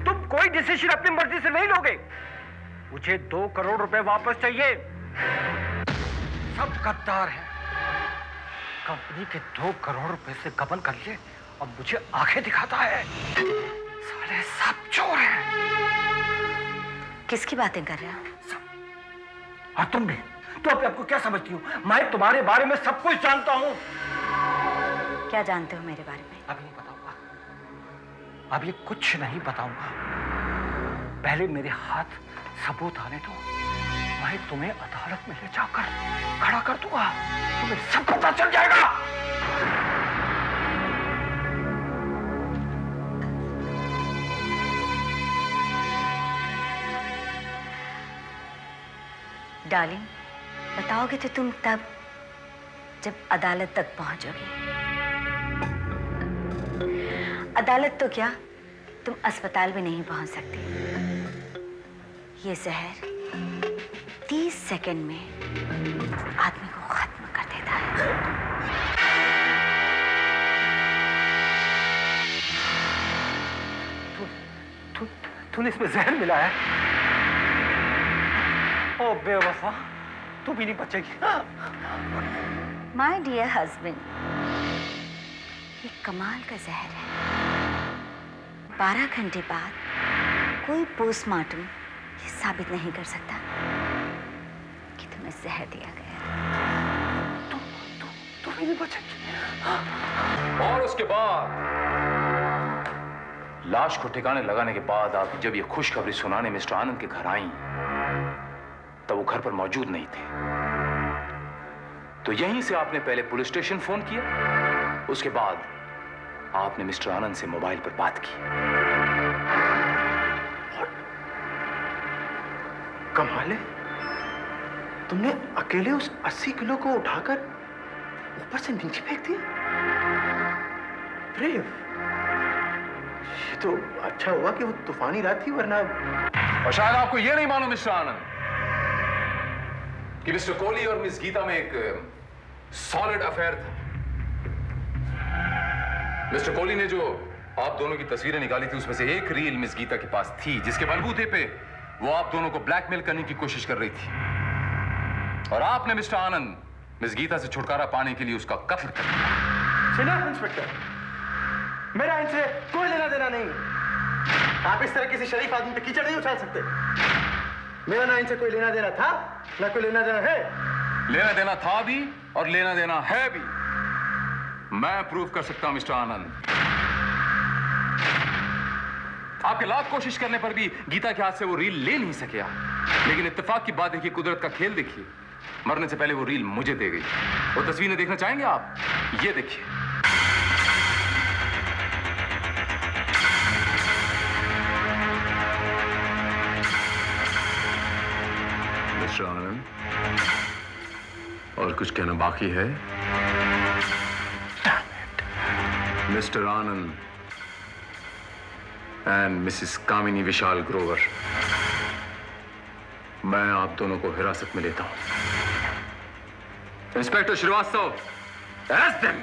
तुम कोई डिसीजन अपनी मर्जी से नहीं लोगे। मुझे 2 करोड़ रुपए वापस चाहिए। सब गद्दार हैं। कंपनी के 2 करोड़ रुपए से गबन कर लिए और मुझे आंखें दिखाता है। साले सब चोर हैं। किसकी बातें कर रहे हो? और तुम भी, तो अपने आपको क्या समझती हो? मैं तुम्हारे बारे में सब कुछ जानता हूँ। क्या जानते हो मेरे बारे में? अभी नहीं बताऊंगा। अब ये कुछ नहीं बताऊंगा। पहले मेरे हाथ सबूत आने दो। मैं तुम्हें अदालत में ले जाकर खड़ा कर दूंगा। तुम्हें सब पता चल जाएगा। डार्लिंग, बताओगे तो तुम तब जब अदालत तक पहुंचोगे। अदालत तो क्या, तुम अस्पताल भी नहीं पहुंच सकते। ये जहर 30 सेकंड में आदमी को खत्म कर देता है। तूने इसमें जहर मिलाया? ओ बेवफा, तू भी नहीं बचेगी। माय डियर हस्बैंड, ये कमाल का जहर है। 12 घंटे बाद कोई पोस्टमार्टम ये साबित नहीं कर सकता कि तुम्हें जहर दिया गया। तू भी नहीं बचेगी। और उसके बाद लाश को ठिकाने लगाने के बाद आप जब ये खुशखबरी सुनाने मिस्टर आनंद के घर आई तब वो घर पर मौजूद नहीं थे। तो यहीं से आपने पहले पुलिस स्टेशन फोन किया, उसके बाद आपने मिस्टर आनंद से मोबाइल पर बात की। कमाल है, तुमने अकेले उस 80 किलो को उठाकर ऊपर से नीचे फेंक दिया। ब्रेव। ये तो अच्छा हुआ कि वो तूफानी रात थी, वरना। और शायद आपको यह नहीं मालूम मिस्टर आनंद कि मिस्टर कोहली और मिस गीता में एक सॉलिड अफेयर था। मिस्टर कोहली ने जो आप दोनों की तस्वीरें निकाली थी उसमें से एक रील मिस गीता के पास थी, जिसके बलबूते पे वो आप दोनों को ब्लैकमेल करने की कोशिश कर रही थी। और आपने मिस्टर आनंद मिस गीता से छुटकारा पाने के लिए उसका कत्ल कर दिया। जनाब इंस्पेक्टर, मेरा इनसे कोई लेना देना नहीं। आप इस तरह किसी शरीफ आदमी पे कीचड़ नहीं उछाल सकते। मेरा ना इनसे कोई लेना देना था, ना कोई लेना देना है। लेना देना था भी और लेना देना है भी। मैं प्रूव कर सकता हूं मिस्टर आनंद। आपके लाख कोशिश करने पर भी गीता के हाथ से वो रील ले नहीं सके आप। लेकिन इत्तेफाक की बात है कि कुदरत का खेल देखिए, मरने से पहले वो रील मुझे दे गई। वो तस्वीरें देखना चाहेंगे आप? ये देखिए। मिस्टर आनंद, और कुछ कहना बाकी है? Mr Anand and Mrs Kamini Vishal Grover, मैं आप दोनों को हिरासत में लेता हूं। Inspector Srivastava, arrest them.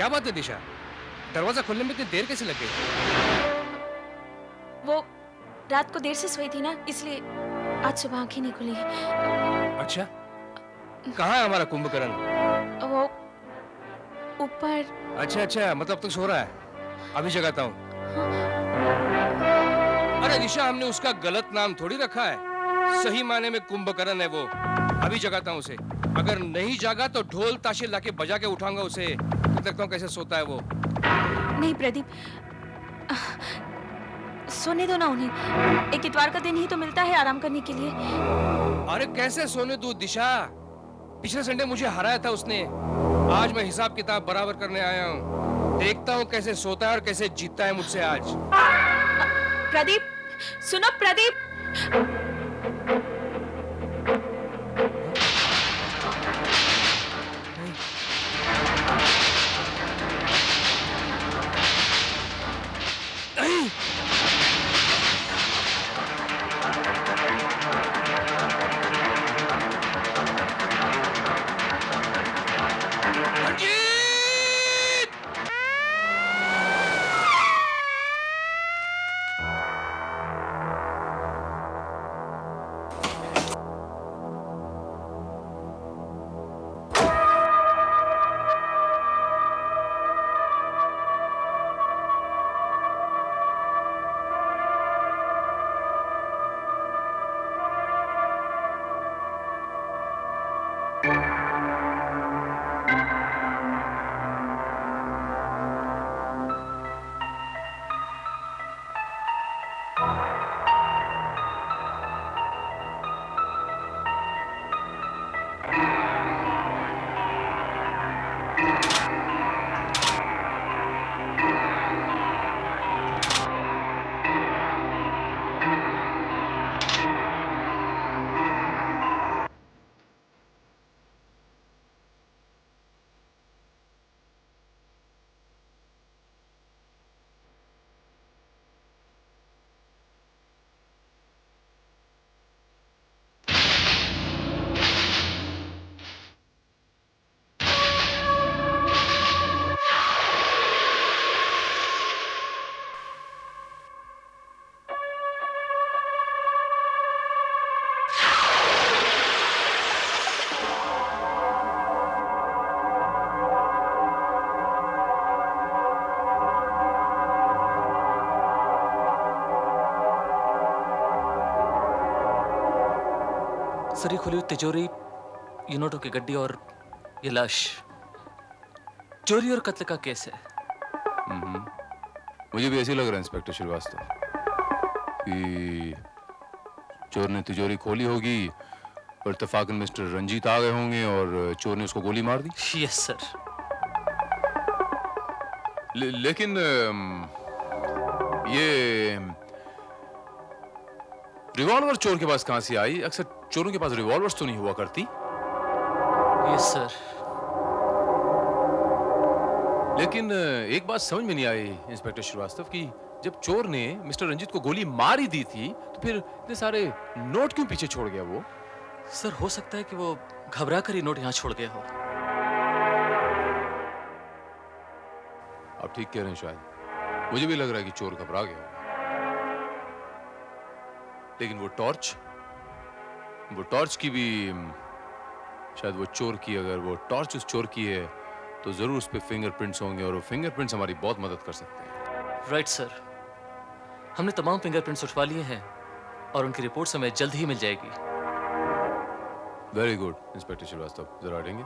क्या बात है दिशा, दरवाजा खोलने में इतनी देर कैसे लग गई? वो रात को देर से सोई थी ना, इसलिए आज सुबह आंखें नहीं खुली। अच्छा, कहाँ है हमारा कुंभकर्ण? वो ऊपर। अच्छा अच्छा, मतलब तक सो रहा है। अभी जगाता हूँ। अरे दिशा, हमने उसका गलत नाम थोड़ी रखा है, सही माने में कुंभकर्ण है वो। अभी जगाता हूँ उसे। अगर नहीं जागा तो ढोल ताशे लाके बजा के उठाऊंगा उसे। देखता हूँ कैसे सोता है वो। नहीं प्रदीप, सोने दो ना उन्हें। एक इतवार का दिन ही तो मिलता है आराम करने के लिए। अरे कैसे सोने दो दिशा, पिछले संडे मुझे हराया था उसने। आज मैं हिसाब किताब बराबर करने आया हूँ। देखता हूँ कैसे सोता है और कैसे जीतता है मुझसे आज। प्रदीप, सुनो प्रदीप। सरी खुली हुई तिजोरी, ये नोटों की गड्डी और ये लाश। चोरी और कत्ल का केस है। मुझे भी ऐसे ही लग रहा है इंस्पेक्टर श्रीवास्तव कि चोर ने तिजोरी खोली होगी और इत्तेफाकन मिस्टर रंजीत आ गए होंगे और चोर ने उसको गोली मार दी। Yes sir. लेकिन ये रिवॉल्वर चोर के पास कहां से आई? अक्सर चोरों के पास रिवॉल्वर्स तो नहीं हुआ करती। Yes sir. लेकिन एक बात समझ में नहीं आई इंस्पेक्टर श्रीवास्तव कि जब चोर ने मिस्टर रंजीत को गोली मार ही दी थी तो फिर इतने सारे नोट क्यों पीछे छोड़ गया वो? सर हो सकता है कि वो घबरा कर ही नोट यहां छोड़ गया हो। आप ठीक कह रहे हैं, शायद मुझे भी लग रहा है कि चोर घबरा गया। लेकिन वो टॉर्च की भी शायद वो चोर की, अगर वो टॉर्च उस चोर की है तो जरूर उस पे फिंगरप्रिंट्स होंगे और वो फिंगरप्रिंट्स हमारी बहुत मदद कर सकते हैं। राइट सर, हमने तमाम फिंगरप्रिंट्स उठवा लिए हैं और उनकी रिपोर्ट हमें जल्द ही मिल जाएगी। वेरी गुड इंस्पेक्टर श्रीवास्तव, जरा हटेंगे।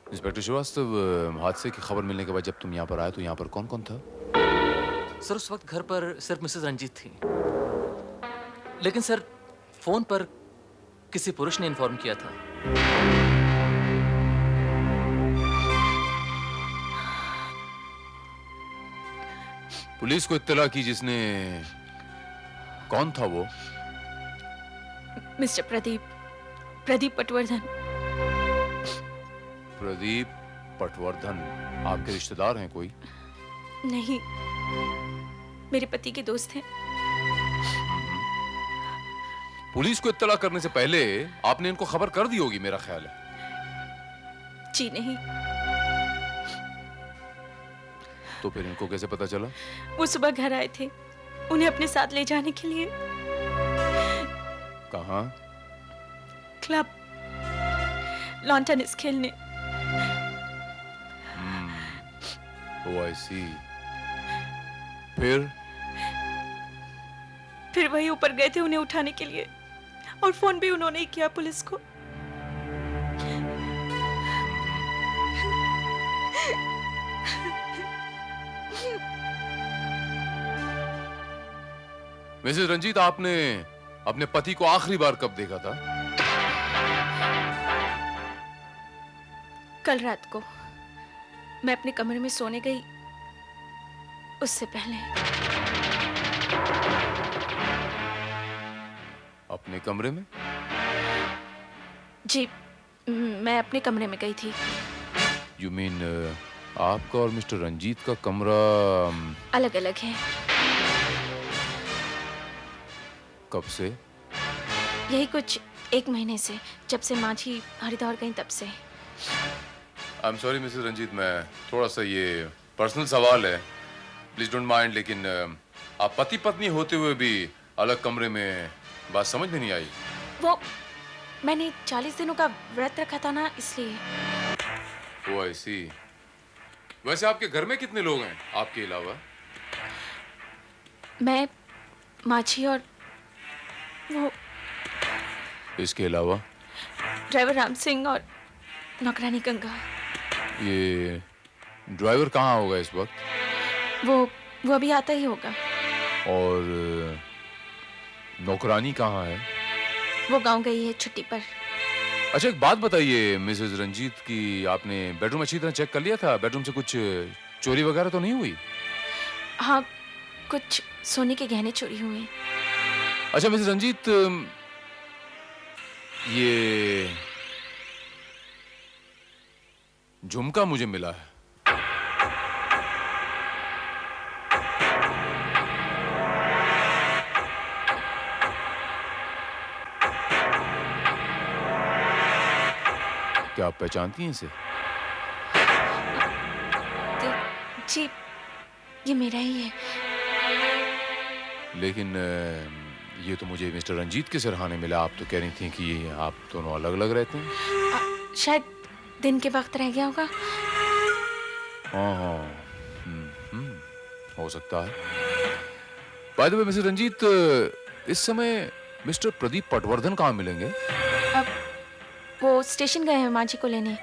इंस्पेक्टर श्रीवास्तव, हादसे की खबर मिलने के बाद जब तुम यहाँ पर आए तो यहाँ पर कौन कौन था? सर उस वक्त घर पर सिर्फ मिसेस रंजीत थी, लेकिन सर फोन पर किसी पुरुष ने इन्फॉर्म किया था। पुलिस को इत्तला की जिसने? कौन था वो? मिस्टर प्रदीप पटवर्धन। प्रदीप पटवर्धन आपके रिश्तेदार हैं कोई? नहीं, मेरे पति के दोस्त हैं। पुलिस को इत्तला करने से पहले आपने इनको खबर कर दी होगी, मेरा ख्याल है। जी नहीं। तो फिर इनको कैसे पता चला? वो सुबह घर आए थे, उन्हें अपने साथ ले जाने के लिए। कहाँ? क्लब, लॉन टेनिस खेलने। ओह आई सी। फिर वही ऊपर गए थे उन्हें उठाने के लिए, और फोन भी उन्होंने ही किया पुलिस को। मिसेस रंजीत, आपने अपने पति को आखिरी बार कब देखा था? कल रात को मैं अपने कमरे में सोने गई, उससे पहले। अपने कमरे में? जी, मैं अपने कमरे में गई थी। यू मीन आपका और मिस्टर रंजीत का कमरा अलग अलग है। कब से? यही कुछ 1 महीने से, जब से माझी हरिद्वार गई तब से। I am sorry Mrs Ranjit, मैं थोड़ा सा ये पर्सनल सवाल है, प्लीज डोंट माइंड, लेकिन आप पति पत्नी होते हुए भी अलग कमरे में, बात समझ में नहीं आई। वो मैंने 40 दिनों का व्रत रखा था ना, इसलिए। ओह आई सी। वैसे आपके घर में कितने लोग हैं आपके अलावा? मैं, माझी और वो, इसके अलावा? ड्राइवर राम सिंह और नौकरानी गंगा। ये ड्राइवर कहाँ होगा इस वक्त? वो अभी आता ही होगा। और नौकरानी कहाँ है? वो गांव गई है छुट्टी पर। अच्छा एक बात बताइए मिसेस रंजीत, की आपने बेडरूम अच्छी तरह चेक कर लिया था? बेडरूम से कुछ चोरी वगैरह तो नहीं हुई? हाँ, कुछ सोने के गहने चोरी हुए। अच्छा मिसेस रंजीत, ये झुमका मुझे मिला है, क्या आप पहचानती हैं इसे? जी, ये मेरा ही है। लेकिन ये तो मुझे मिस्टर रंजीत के सिरहाने मिला। आप तो कह रही थी कि आप दोनों अलग अलग रहते हैं। शायद दिन के वक्त रह गया होगा। हाँ, हो सकता है। By the way Mr Ranjit, इस समय मिस्टर प्रदीप पटवर्धन कहाँ मिलेंगे? अब वो स्टेशन गए हैं माँ जी को लेने।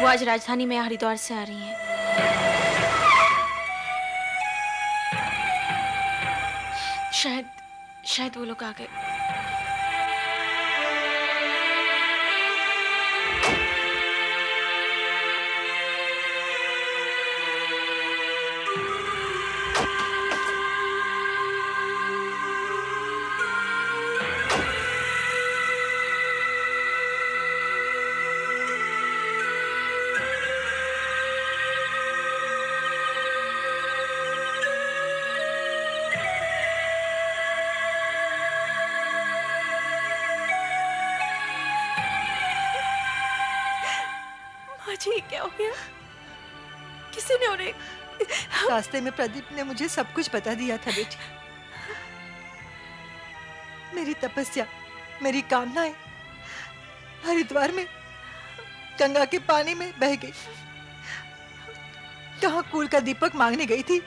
वो आज राजधानी में हरिद्वार से आ रही हैं। शायद वो लोग आ गए। जी क्या हो गया? किसी ने उन्हें रास्ते में प्रदीप ने मुझे सब कुछ बता दिया था बेटी। मेरी तपस्या, मेरी कामनाएं हरिद्वार में गंगा के पानी में बह गई। कहाँ कुल का दीपक मांगने गई थी,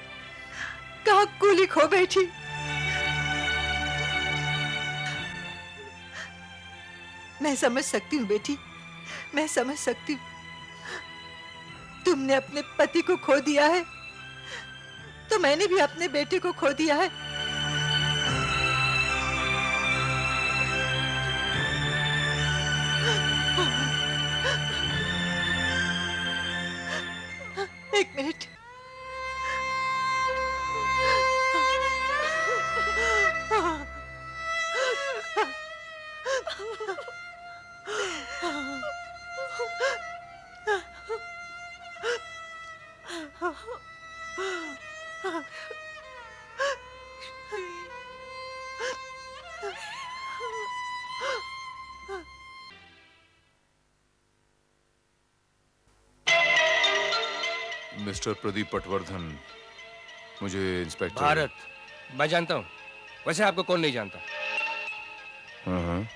कहाँ कुली खो बैठी। मैं समझ सकती हूँ बेटी, मैं समझ सकती हूँ। तुमने अपने पति को खो दिया है, तो मैंने भी अपने बेटे को खो दिया है। एक मिनट। मिस्टर प्रदीप पटवर्धन, मुझे इंस्पेक्टर भारत, मैं जानता हूँ। वैसे आपको कौन नहीं जानता? हाँ,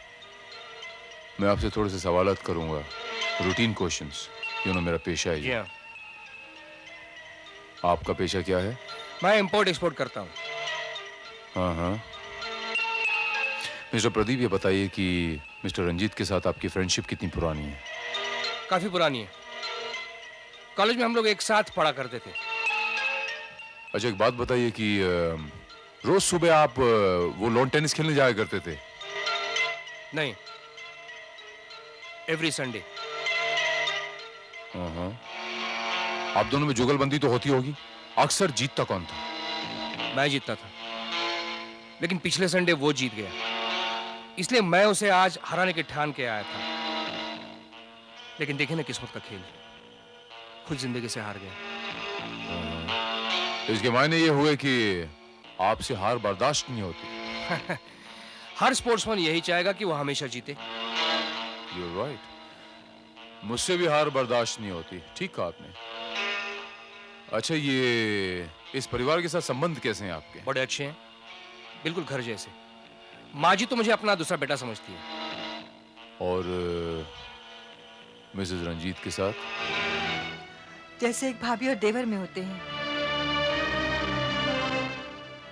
मैं आपसे थोड़े से सवालात करूंगा, रूटीन क्वेश्चंस। मेरा पेशा है ये। आपका पेशा क्या है? मैं इंपोर्ट एक्सपोर्ट करता हूँ। हाँ। मिस्टर प्रदीप, ये बताइए कि मिस्टर रंजीत के साथ आपकी फ्रेंडशिप कितनी पुरानी है? काफी पुरानी है। कॉलेज में हम लोग एक साथ पढ़ा करते थे। अच्छा, एक बात बताइए कि रोज सुबह आप वो लॉन टेनिस खेलने जाया करते थे? नहीं, एवरी संडे। हाँ। आप दोनों में जुगलबंदी तो होती होगी। अक्सर जीतता कौन था? मैं जीतता था, लेकिन पिछले संडे वो जीत गया, इसलिए मैं उसे आज हराने के ठान के आया था। लेकिन देखे ना किस्मत का खेल, खुद जिंदगी से हार गया। इसके मायने ये हुए कि आपसे हार बर्दाश्त नहीं होती। हर स्पोर्ट्समैन यही चाहेगा कि वो हमेशा जीते। You're right. मुझसे भी हार बर्दाश्त नहीं होती। ठीक कहा आपने। अच्छा, ये इस परिवार के साथ संबंध कैसे हैं आपके? बड़े अच्छे हैं, बिल्कुल घर जैसे। माँ जी तो मुझे अपना दूसरा बेटा समझती है। और मिसेस रंजीत के साथ? जैसे एक भाभी और देवर में होते हैं।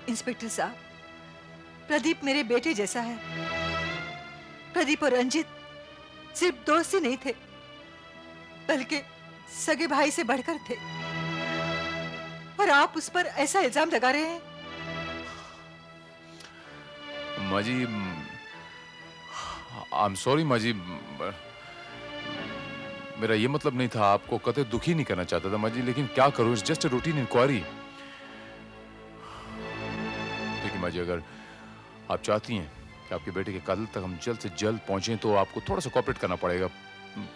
इंस्पेक्टर साहब, प्रदीप मेरे बेटे जैसा है। प्रदीप और रंजीत सिर्फ दोस्त ही नहीं थे, बल्कि सगे भाई से बढ़कर थे। और आप उस पर ऐसा इल्जाम लगा रहे हैं। माँ जी, आई एम सॉरी माँ जी, मेरा ये मतलब नहीं था, आपको कतई दुखी नहीं करना चाहता था माँ जी, लेकिन क्या करूं, it's just a routine inquiry. देखिए माँ जी, अगर आप चाहती हैं कि आपके बेटे के कत्ल तक हम जल्द से जल्द पहुंचे, तो आपको थोड़ा सा कोऑपरेट करना पड़ेगा।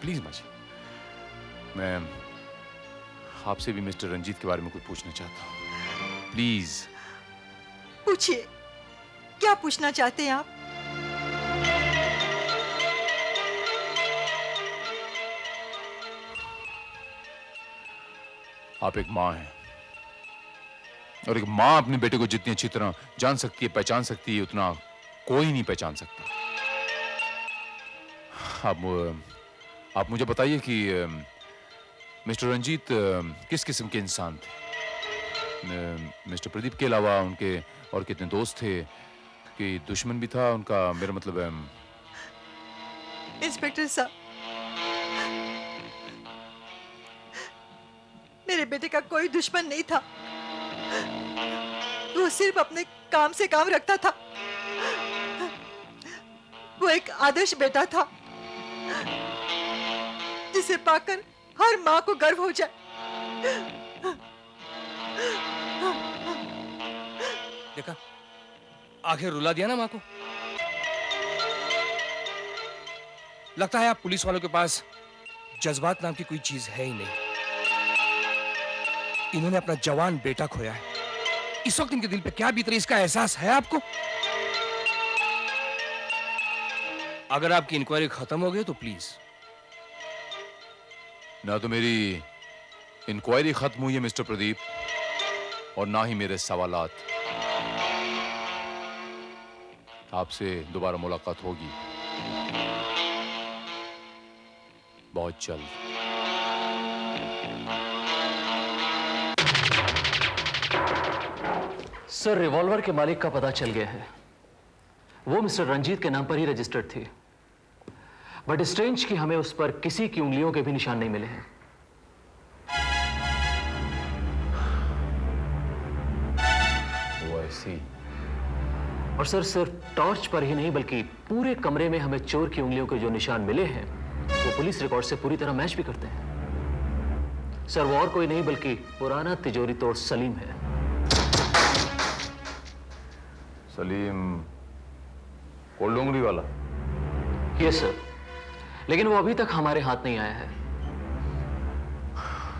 प्लीज माँ जी, मैं आपसे भी मिस्टर रंजीत के बारे में कुछ पूछना चाहता हूँ। प्लीज पूछिए, क्या पूछना चाहते हैं आप? आप एक माँ हैं, और एक माँ अपने बेटे को जितनी अच्छी तरह जान सकती है, पहचान सकती है, उतना कोई नहीं पहचान सकता। आप मुझे बताइए कि मिस्टर रंजीत किस किस्म के इंसान थे? मिस्टर प्रदीप के अलावा उनके और कितने दोस्त थे? कि दुश्मन भी था उनका? मेरा मतलब इंस्पेक्टर साहब, मेरे बेटे का कोई दुश्मन नहीं था। वो सिर्फ अपने काम से काम रखता था। वो एक आदर्श बेटा था, जिसे पाकर हर माँ को गर्व हो जाए। देखा, आखिर रुला दिया ना माँ को। लगता है आप पुलिस वालों के पास जज्बात नाम की कोई चीज है ही नहीं। इन्होंने अपना जवान बेटा खोया है। इस वक्त इनके दिल पे क्या बीत रही, इसका एहसास है आपको? अगर आपकी इंक्वायरी खत्म हो गई तो प्लीज। ना तो मेरी इंक्वायरी खत्म हुई है मिस्टर प्रदीप, और ना ही मेरे सवालात। आपसे दोबारा मुलाकात होगी बहुत जल्द। सर, रिवॉल्वर के मालिक का पता चल गया है। वो मिस्टर रंजीत के नाम पर ही रजिस्टर्ड थी, बट स्ट्रेंज कि हमें उस पर किसी की उंगलियों के भी निशान नहीं मिले हैं। सी। और सर सिर्फ टॉर्च पर ही नहीं बल्कि पूरे कमरे में हमें चोर की उंगलियों के जो निशान मिले हैं वो पुलिस रिकॉर्ड से पूरी तरह मैच भी करते हैं। सर वो और कोई नहीं बल्कि पुराना तिजोरी तोड़ सलीम है। सलीम कोल्ड डोंगरी वाला? यस सर, लेकिन वो अभी तक हमारे हाथ नहीं आया है।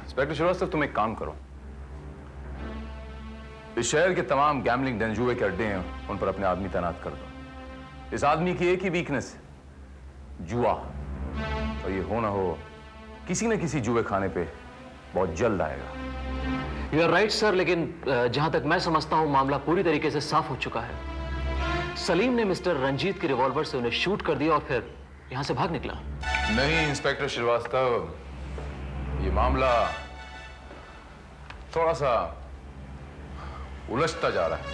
इंस्पेक्टर श्रीवास्तव, तुम एक काम करो, इस शहर के तमाम गैम्बलिंग डेन, जुए के अड्डे हैं, उन पर अपने आदमी तैनात कर दो। इस आदमी की एक ही वीकनेस है, जुआ। और ये हो ना हो किसी न किसी जुए खाने पे बहुत जल्द आएगा। यू आर राइट सर, लेकिन जहां तक मैं समझता हूं मामला पूरी तरीके से साफ हो चुका है। सलीम ने मिस्टर रंजीत के रिवॉल्वर से उन्हें शूट कर दिया और फिर यहां से भाग निकला। नहीं इंस्पेक्टर श्रीवास्तव, ये मामला थोड़ा सा उलझता जा रहा है।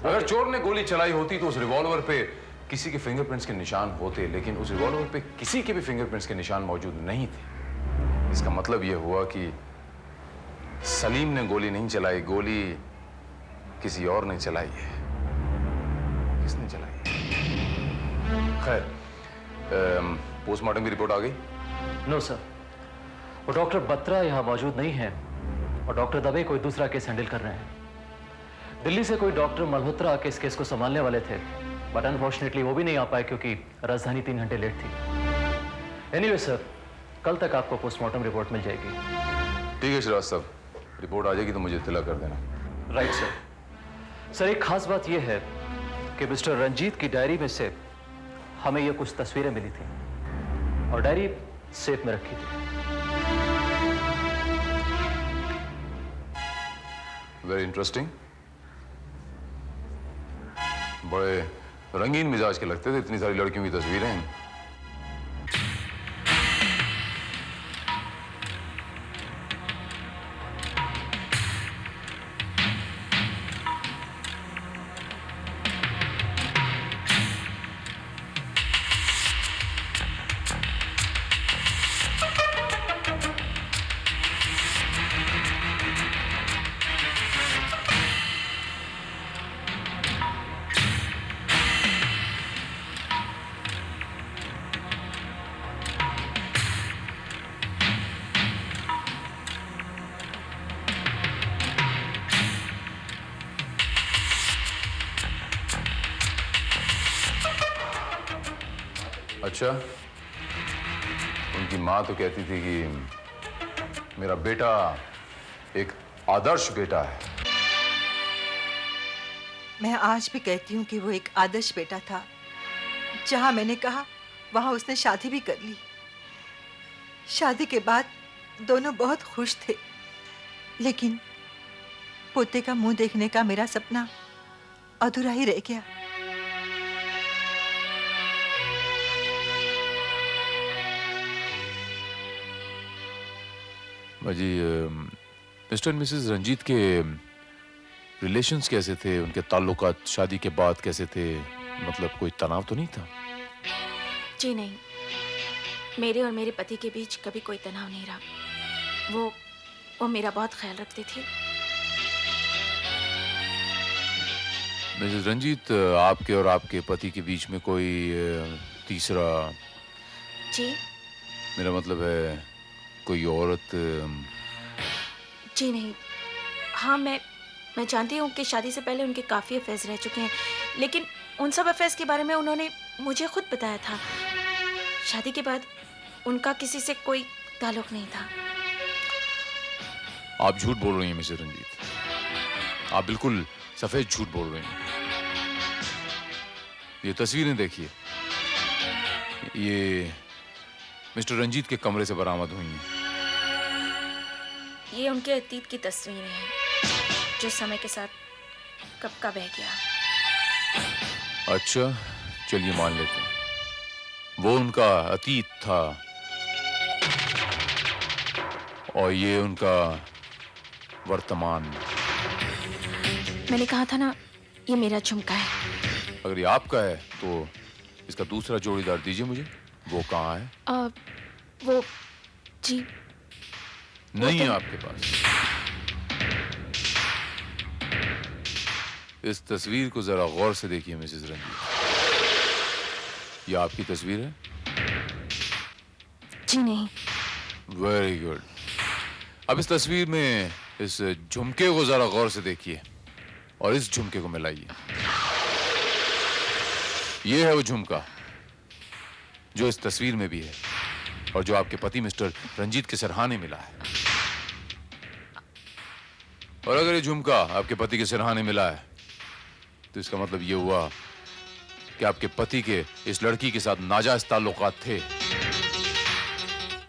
अगर चोर ने गोली चलाई होती तो उस रिवॉल्वर पे किसी के फिंगरप्रिंट्स के निशान होते, लेकिन उस रिवॉल्वर पे किसी के भी फिंगरप्रिंट्स के निशान मौजूद नहीं थे। इसका मतलब यह हुआ कि सलीम ने गोली नहीं चलाई, गोली किसी और ने चलाई है। किसने चलाई? खैर, पोस्टमार्टम की रिपोर्ट आ गई? नो सर, वो डॉक्टर बत्रा यहाँ मौजूद नहीं है और डॉक्टर दवे कोई दूसरा केस हैंडल कर रहे हैं। दिल्ली से कोई डॉक्टर मल्होत्रा इस केस को संभालने वाले थे, बट अनफॉर्चुनेटली वो भी नहीं आ पाए क्योंकि राजधानी 3 घंटे लेट थी। एनीवे सर, कल तक आपको पोस्टमार्टम रिपोर्ट मिल जाएगी। ठीक है श्रीवास्तव, रिपोर्ट आ जाएगी तो मुझे इत्तला कर देना। Right sir. सर एक खास बात यह है कि मिस्टर रंजीत की डायरी में से हमें ये कुछ तस्वीरें मिली थी और डायरी सेफ में रखी थी। Very interesting. बड़े रंगीन मिजाज के लगते थे, इतनी सारी लड़कियों की तस्वीरें हैं। अच्छा, उनकी माँ तो कहती थी कि मेरा बेटा एक आदर्श बेटा है। मैं आज भी कहती हूँ कि वो एक आदर्श बेटा था। जहाँ मैंने कहा वहाँ उसने शादी भी कर ली। शादी के बाद दोनों बहुत खुश थे, लेकिन पोते का मुंह देखने का मेरा सपना अधूरा ही रह गया। जी, मिस्टर एंड मिसेस रंजीत के रिलेशंस कैसे थे? उनके ताल्लुकात शादी के बाद कैसे थे? मतलब कोई तनाव तो नहीं था? जी नहीं, मेरे और मेरे पति के बीच कभी कोई तनाव नहीं रहा। वो मेरा बहुत ख्याल रखते थे। मिसेस रंजीत, आपके और आपके पति के बीच में कोई तीसरा? जी? मेरा मतलब है कोई औरत? जी नहीं। हाँ, मैं जानती हूँ कि शादी से पहले उनके काफ़ी अफेयर्स रह चुके हैं, लेकिन उन सब अफेयर्स के बारे में उन्होंने मुझे खुद बताया था। शादी के बाद उनका किसी से कोई ताल्लुक नहीं था। आप झूठ बोल रही हैं मिसेस रंजीत, आप बिल्कुल सफेद झूठ बोल रही हैं। ये तस्वीरें देखिए, ये मिस्टर रंजीत के कमरे से बरामद हुई हैं। ये उनके अतीत की तस्वीरें हैं जो समय के साथ कब का बह गया। अच्छा, चलिए मान लेते हैं वो उनका अतीत था और ये उनका वर्तमान। मैंने कहा था ना, ये मेरा झुमका है। अगर ये आपका है तो इसका दूसरा जोड़ीदार दीजिए मुझे। वो कहाँ है? वो जी नहीं है आपके पास। इस तस्वीर को जरा गौर से देखिए मिसेस रंजीत। ये आपकी तस्वीर है? जी नहीं। Very good. अब इस तस्वीर में इस झुमके को जरा गौर से देखिए और इस झुमके को मिलाइए। ये है वो झुमका जो इस तस्वीर में भी है और जो आपके पति मिस्टर रंजीत के सिरहाने मिला है। और अगर ये झुमका आपके पति के सिरहाने मिला है तो इसका मतलब ये हुआ कि आपके पति के इस लड़की के साथ नाजायज ताल्लुकात थे।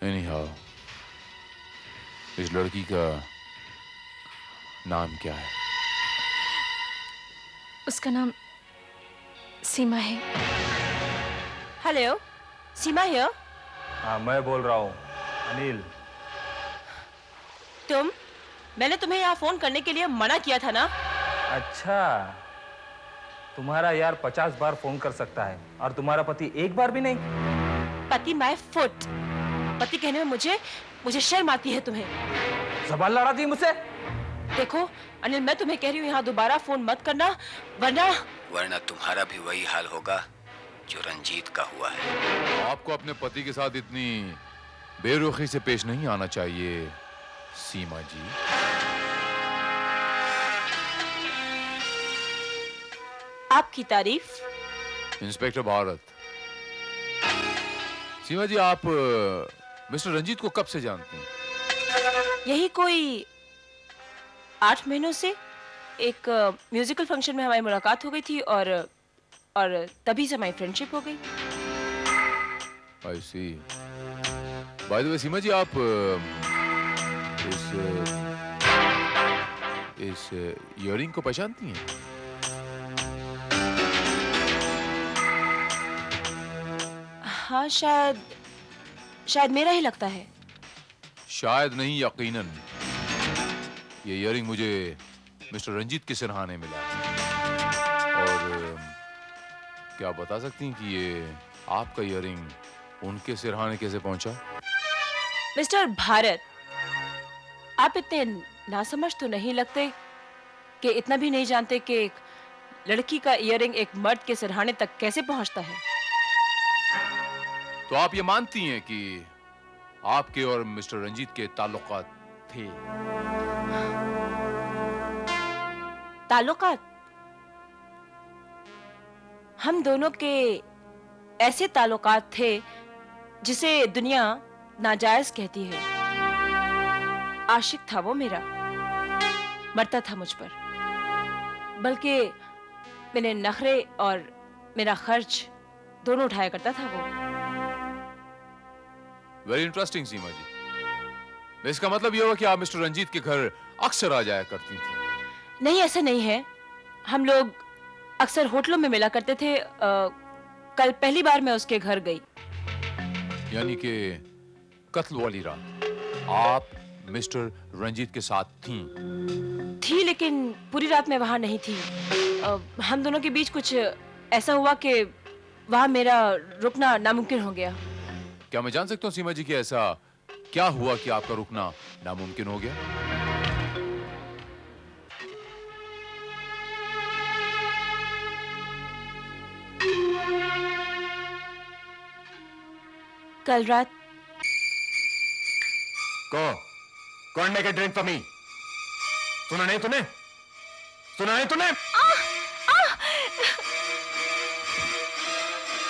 Anyhow, इस लड़की का नाम क्या है? उसका नाम सीमा है। Hello, Seema here. हाँ, मैं बोल रहा हूँ, अनिल। मैंने तुम्हें यहाँ फोन करने के लिए मना किया था ना? अच्छा, तुम्हारा यार 50 बार फोन कर सकता है और तुम्हारा पति एक बार भी नहीं? पति माय फुट। पति कहने में मुझे शर्म आती है तुम्हें। ज़बान लड़ा दी मुझसे? देखो अनिल, मैं तुम्हें कह रही हूँ यहाँ दोबारा फोन मत करना, वरना तुम्हारा भी वही हाल होगा जो रंजीत का हुआ है। आपको अपने पति के साथ इतनी बेरुखी से पेश नहीं आना चाहिए सीमा जी। आपकी तारीफ। इंस्पेक्टर भारत। सीमा जी, आप मिस्टर रंजीत को कब से जानती हैं? यही कोई 8 महीनों से। एक म्यूजिकल फंक्शन में हमारी मुलाकात हो गई थी और तभी से हमारी फ्रेंडशिप हो गई। I see. By the way, सीमा जी, आप इस इयररिंग को पहचानती हैं? हाँ, शायद मेरा ही लगता है। शायद नहीं, यकीनन। ये इयररिंग मुझे मिस्टर रंजीत के सिरहाने मिला है। और क्या आप बता सकती हैं कि ये आपका इयररिंग उनके सिरहाने कैसे पहुंचा? मिस्टर भारत, आप इतने नासमझ तो नहीं लगते कि इतना भी नहीं जानते कि एक लड़की का इयररिंग एक मर्द के सिरहाने तक कैसे पहुंचता है। तो आप ये मानती हैं कि आपके और मिस्टर रंजीत के ताल्लुकात थे? ताल्लुकात? हम दोनों के ऐसे ताल्लुकात थे जिसे दुनिया नाजायज कहती है। आशिक था वो मेरा, मरता था मुझ पर, बल्कि मेरे नखरे और मेरा खर्च दोनों उठाया करता था वो। वेरी इंटरेस्टिंग सीमा जी। इसका मतलब यह हुआ कि आप मिस्टर रंजीत के घर अक्सर आ जाया करती थी? नहीं, ऐसा नहीं है। हम लोग अक्सर होटलों में मिला करते थे। कल पहली बार मैं उसके घर गई। यानी कि कत्ल वाली रात आप मिस्टर रंजीत के साथ थी, लेकिन पूरी रात मैं वहां नहीं थी। हम दोनों के बीच कुछ ऐसा हुआ कि वहां मेरा रुकना नामुमकिन हो गया। क्या मैं जान सकता हूँ सीमा जी कि ऐसा क्या हुआ कि आपका रुकना नामुमकिन हो गया? कल रात कौन make a drink for me? सुना नहीं तूने?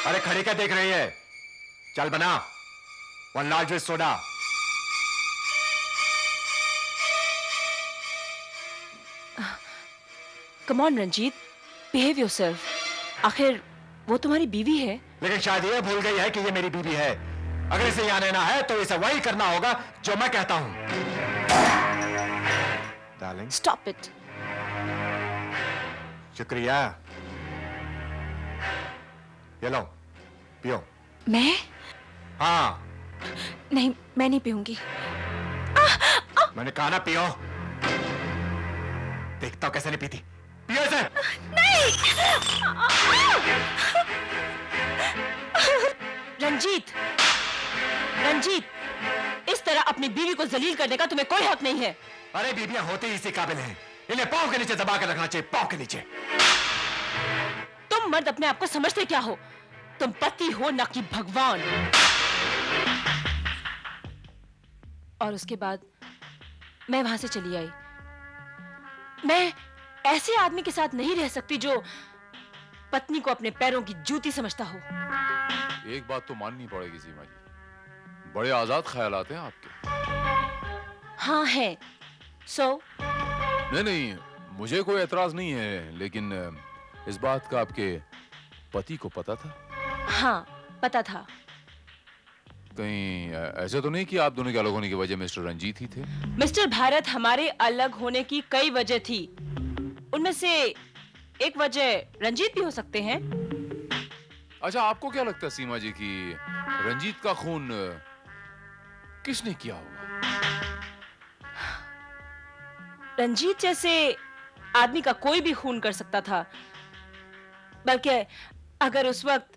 अरे खड़ी क्या देख रही है? चल बना 1 large with soda. Come on Ranjit, behave yourself. आखिर वो तुम्हारी बीवी है। लेकिन शायद ये भूल गई है कि ये मेरी बीवी है। अगर इसे यहाँ रहना है तो इसे वही करना होगा जो मैं कहता हूं। Darling, stop it. शुक्रिया। ये लो, पियो। मैं? हाँ। नहीं, मैं नहीं पीऊंगी। मैंने कहा ना पियो। देखता हूं कैसे नहीं पीती। पियो इसे। नहीं। रंजीत, इस तरह अपनी बीवी को जलील करने का तुम्हें कोई हक नहीं है। अरे बीबियां होती इसी काबिल हैं। इन्हें पांव के नीचे दबा कर रखना चाहिए, पांव के नीचे। तुम मर्द अपने आप को समझते क्या हो? तुम पति हो ना कि भगवान। और उसके बाद मैं वहां से चली आई। मैं ऐसे आदमी के साथ नहीं रह सकती जो पत्नी को अपने पैरों की जूती समझता हो। एक बात तो माननी पड़ेगी सीमा जी, बड़े आजाद ख्यालात हैं आपके। हाँ है। नहीं, मुझे कोई एतराज नहीं है, लेकिन इस बात का आपके पति को पता था? हाँ, पता था। कहीं ऐसा तो नहीं कि आप दोनों के अलग होने की वजह मिस्टर रंजीत ही थे? मिस्टर भारत, हमारे अलग होने की कई वजह थी। उनमें से एक वजह रंजीत भी हो सकते हैं। अच्छा, आपको क्या लगता है सीमा जी कि रंजीत का खून किसने किया होगा? रंजीत जैसे आदमी का कोई भी खून कर सकता था। बल्कि अगर उस वक्त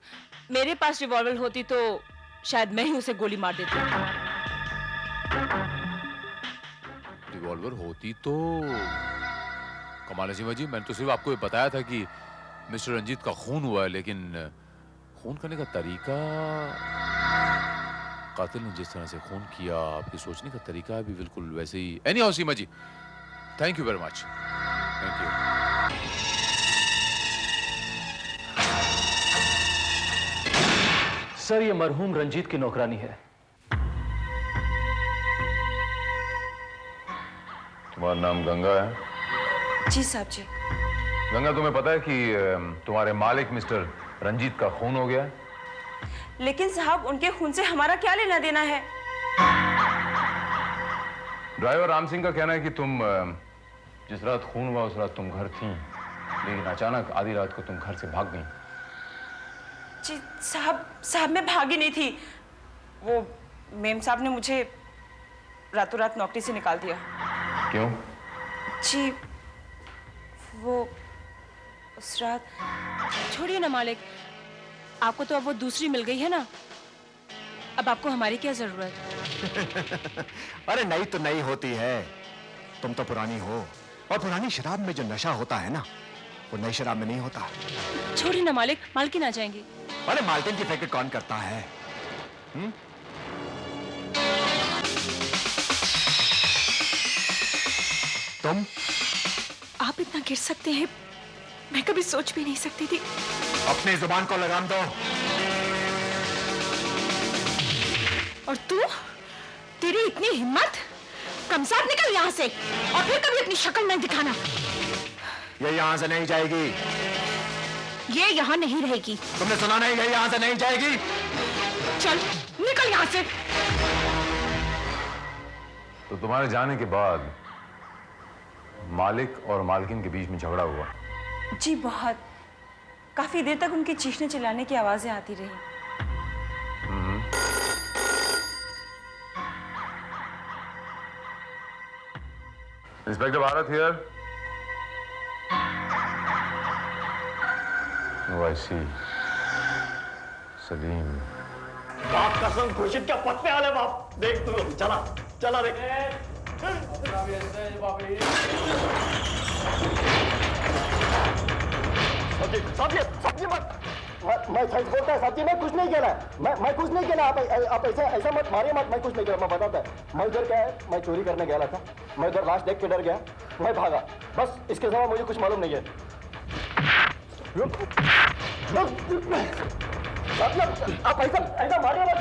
मेरे पास रिवॉल्वर होती तो शायद मैं ही उसे गोली मार देती। रिवॉल्वर होती तो कमाल है सीमा जी, मैंने तो सिर्फ आपको ये बताया था कि मिस्टर रंजीत का खून हुआ है, लेकिन खून करने का तरीका, कातिल ने जिस तरह से खून किया, आपके सोचने का तरीका भी बिल्कुल वैसे ही। Anyhow Seema ji, thank you very much. Thank you. Sir, ये मरहूम रंजीत की नौकरानी है। तुम्हारा नाम गंगा है? जी साहब जी। गंगा, तुम्हें पता है कि तुम्हारे मालिक मिस्टर रंजीत का खून हो गया है? लेकिन साहब, उनके खून से हमारा क्या लेना देना है? ड्राइवर राम सिंह का कहना है कि तुम जिस रात खून हुआ उस रात तुम घर थी, लेकिन अचानक आधी रात को तुम घर से भाग गई। जी साहब मैं भागी नहीं थी। वो मेम साहब ने मुझे रातों रात नौकरी से निकाल दिया। क्यों? जी वो उस रात। छोड़िए ना मालिक, आपको तो अब वो दूसरी मिल गई है ना, अब आपको हमारी क्या जरूरत? अरे नई तो नई होती है, तुम तो पुरानी हो, और पुरानी शराब में जो नशा होता है ना, वो नई शराब में नहीं होता। छोड़िए ना मालिक, मालकिन आ जाएंगी। अरे माल्टिन की फिक्र कौन करता है? तुम? आप इतना गिर सकते हैं, मैं कभी सोच भी नहीं सकती थी। अपनी जुबान को लगाम दो। और तू, तेरी इतनी हिम्मत, कमसार निकल यहाँ से, और फिर कभी अपनी शक्ल नहीं दिखाना। ये यहाँ से नहीं जाएगी। ये यहाँ नहीं रहेगी। तुमने सुना नहीं? ये यहाँ से नहीं जाएगी। चल निकल यहाँ से। तो तुम्हारे जाने के बाद मालिक और मालकिन के बीच में झगड़ा हुआ? जी बहुत, काफी देर तक उनके चीखने चिल्लाने की आवाजें आती रही। Inspector Bharat here. Oh, I see. Salim. बाप कसम, खुर्शीद क्या पत्ते वाले बाप। देख तू, चला चला देख। सब्जी मत। मैं सच बोलता है सब्जी, मैं कुछ नहीं किया। मैं कुछ नहीं किया। आप ऐसा मत मारिए मत। मैं कुछ नहीं किया, मैं बताता है। मैं उधर क्या है, मैं चोरी करने गया था। मैं उधर लाश देख के डर गया, मैं भागा, बस। इसके अलावा मुझे कुछ मालूम नहीं है। आप ऐसा मारिए मत।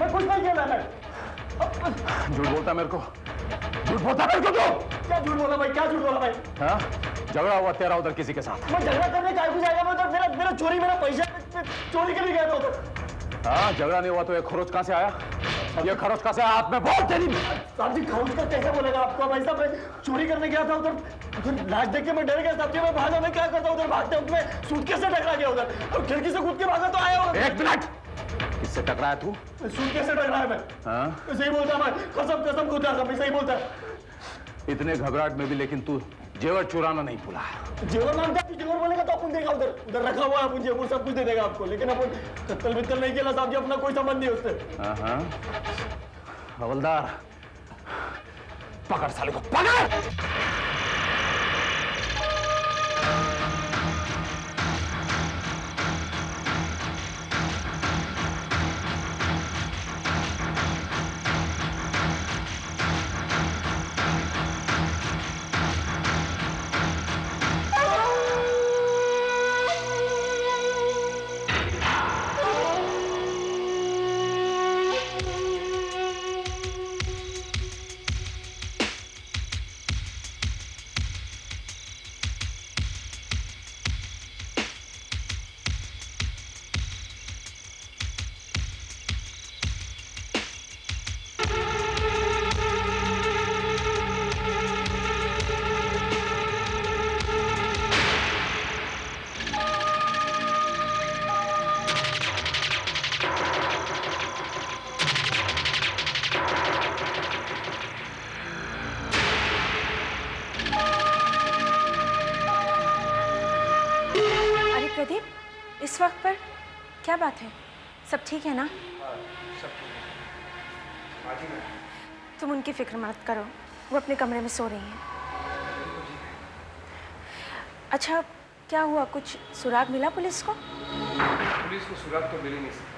मैं कुछ नहीं किया। मैं झूठ बोलता मेरे को, झूठ बोलता मेरे को। तो क्या झूठ बोला भाई? क्या झूठ बोला भाई? हाँ, झगड़ा हुआ तेरा उधर किसी के साथ? मैं झगड़ा करने का कुछ आएगा? मैं उधर मेरा पैसा चोरी के लिए गया था उधर। हाँ, झगड़ा नहीं हुआ तो ये खरोच कहाँ से आया? ये खरोच कहाँ से आया? आप में बहुत तेरी। साहब जी, खरोच का कैसे बोलेगा आपको? भाई साहब, मैं चोरी करने गया था उधर लाश देख के मैं डर गया। साहब जी, मैं भागा। मैं क्या करता उधर भागते वक्त मैं सूटकेस से टकरा गया उधर, और खिड़की से कूद के भागा तो आया। एक मिनट, किससे टकराया तू? सूटकेस से टकराया मैं। हाँ, सही बोलता मैं, कसम खुदा का, मैं सही बोलता। इतने घबराहट में भी लेकिन तू जेवर चुराना नहीं भूला। जेवर मांगता, तू जेवर बोलेगा तो अपन देगा। उधर रखा हुआ है अपन जेवर, सब कुछ दे देगा आपको। लेकिन अपन कत्ल वित्तल नहीं किया साहब जी, अपना कोई संबंध नहीं उससे। हाँ, हवलदार पकड़ साले को, पकड़। बात है? सब ठीक है ना? सब ठीक है। माजी मैं तुम उनकी फिक्र मत करो, वो अपने कमरे में सो रही हैं। अच्छा, क्या हुआ? कुछ सुराग मिला पुलिस को? पुलिस को सुराग तो मिल ही नहीं सकता।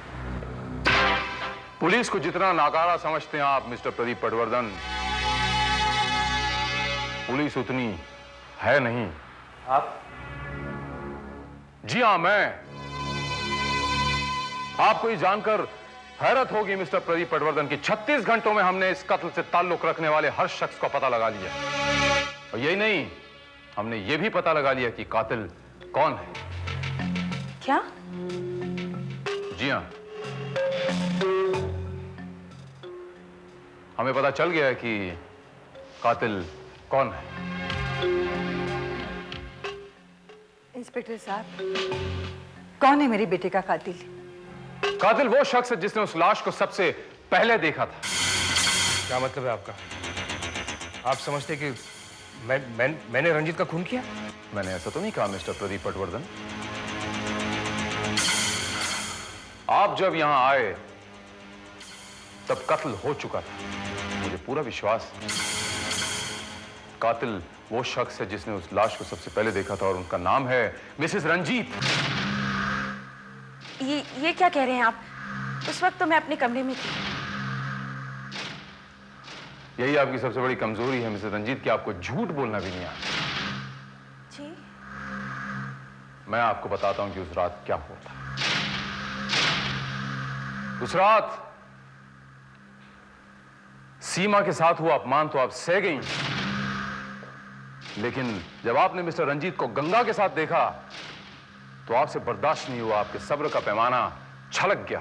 पुलिस को जितना नाकारा समझते हैं आप मिस्टर प्रदीप पटवर्धन, पुलिस उतनी है नहीं। आप? जी हाँ, मैं। आपको ये जानकर हैरत होगी मिस्टर प्रदीप पटवर्धन की 36 घंटों में हमने इस कत्ल से ताल्लुक रखने वाले हर शख्स का पता लगा लिया। और यही नहीं, हमने ये भी पता लगा लिया कि कातिल कौन है। क्या? जी हाँ, हमें पता चल गया है कि कातिल कौन है। इंस्पेक्टर साहब, कौन है मेरे बेटे का कातिल? कातिल वो शख्स है जिसने उस लाश को सबसे पहले देखा था। क्या मतलब है आपका? आप समझते कि मैंने रंजीत का खून किया? मैंने ऐसा तो नहीं कहा मिस्टर प्रदीप पटवर्धन। आप जब यहां आए तब कत्ल हो चुका था, मुझे पूरा विश्वास है। कातिल वो शख्स है जिसने उस लाश को सबसे पहले देखा था और उनका नाम है मिसेस रंजीत। ये क्या कह रहे हैं आप? उस वक्त तो मैं अपने कमरे में थी। यही आपकी सबसे बड़ी कमजोरी है मिसेस रंजीत, कि आपको झूठ बोलना भी नहीं आता। जी? मैं आपको बताता हूं कि उस रात क्या हुआ था। उस रात सीमा के साथ हुआ अपमान तो आप सह गई, लेकिन जब आपने मिस्टर रंजीत को गंगा के साथ देखा तो आपसे बर्दाश्त नहीं हुआ, आपके सब्र का पैमाना छलक गया।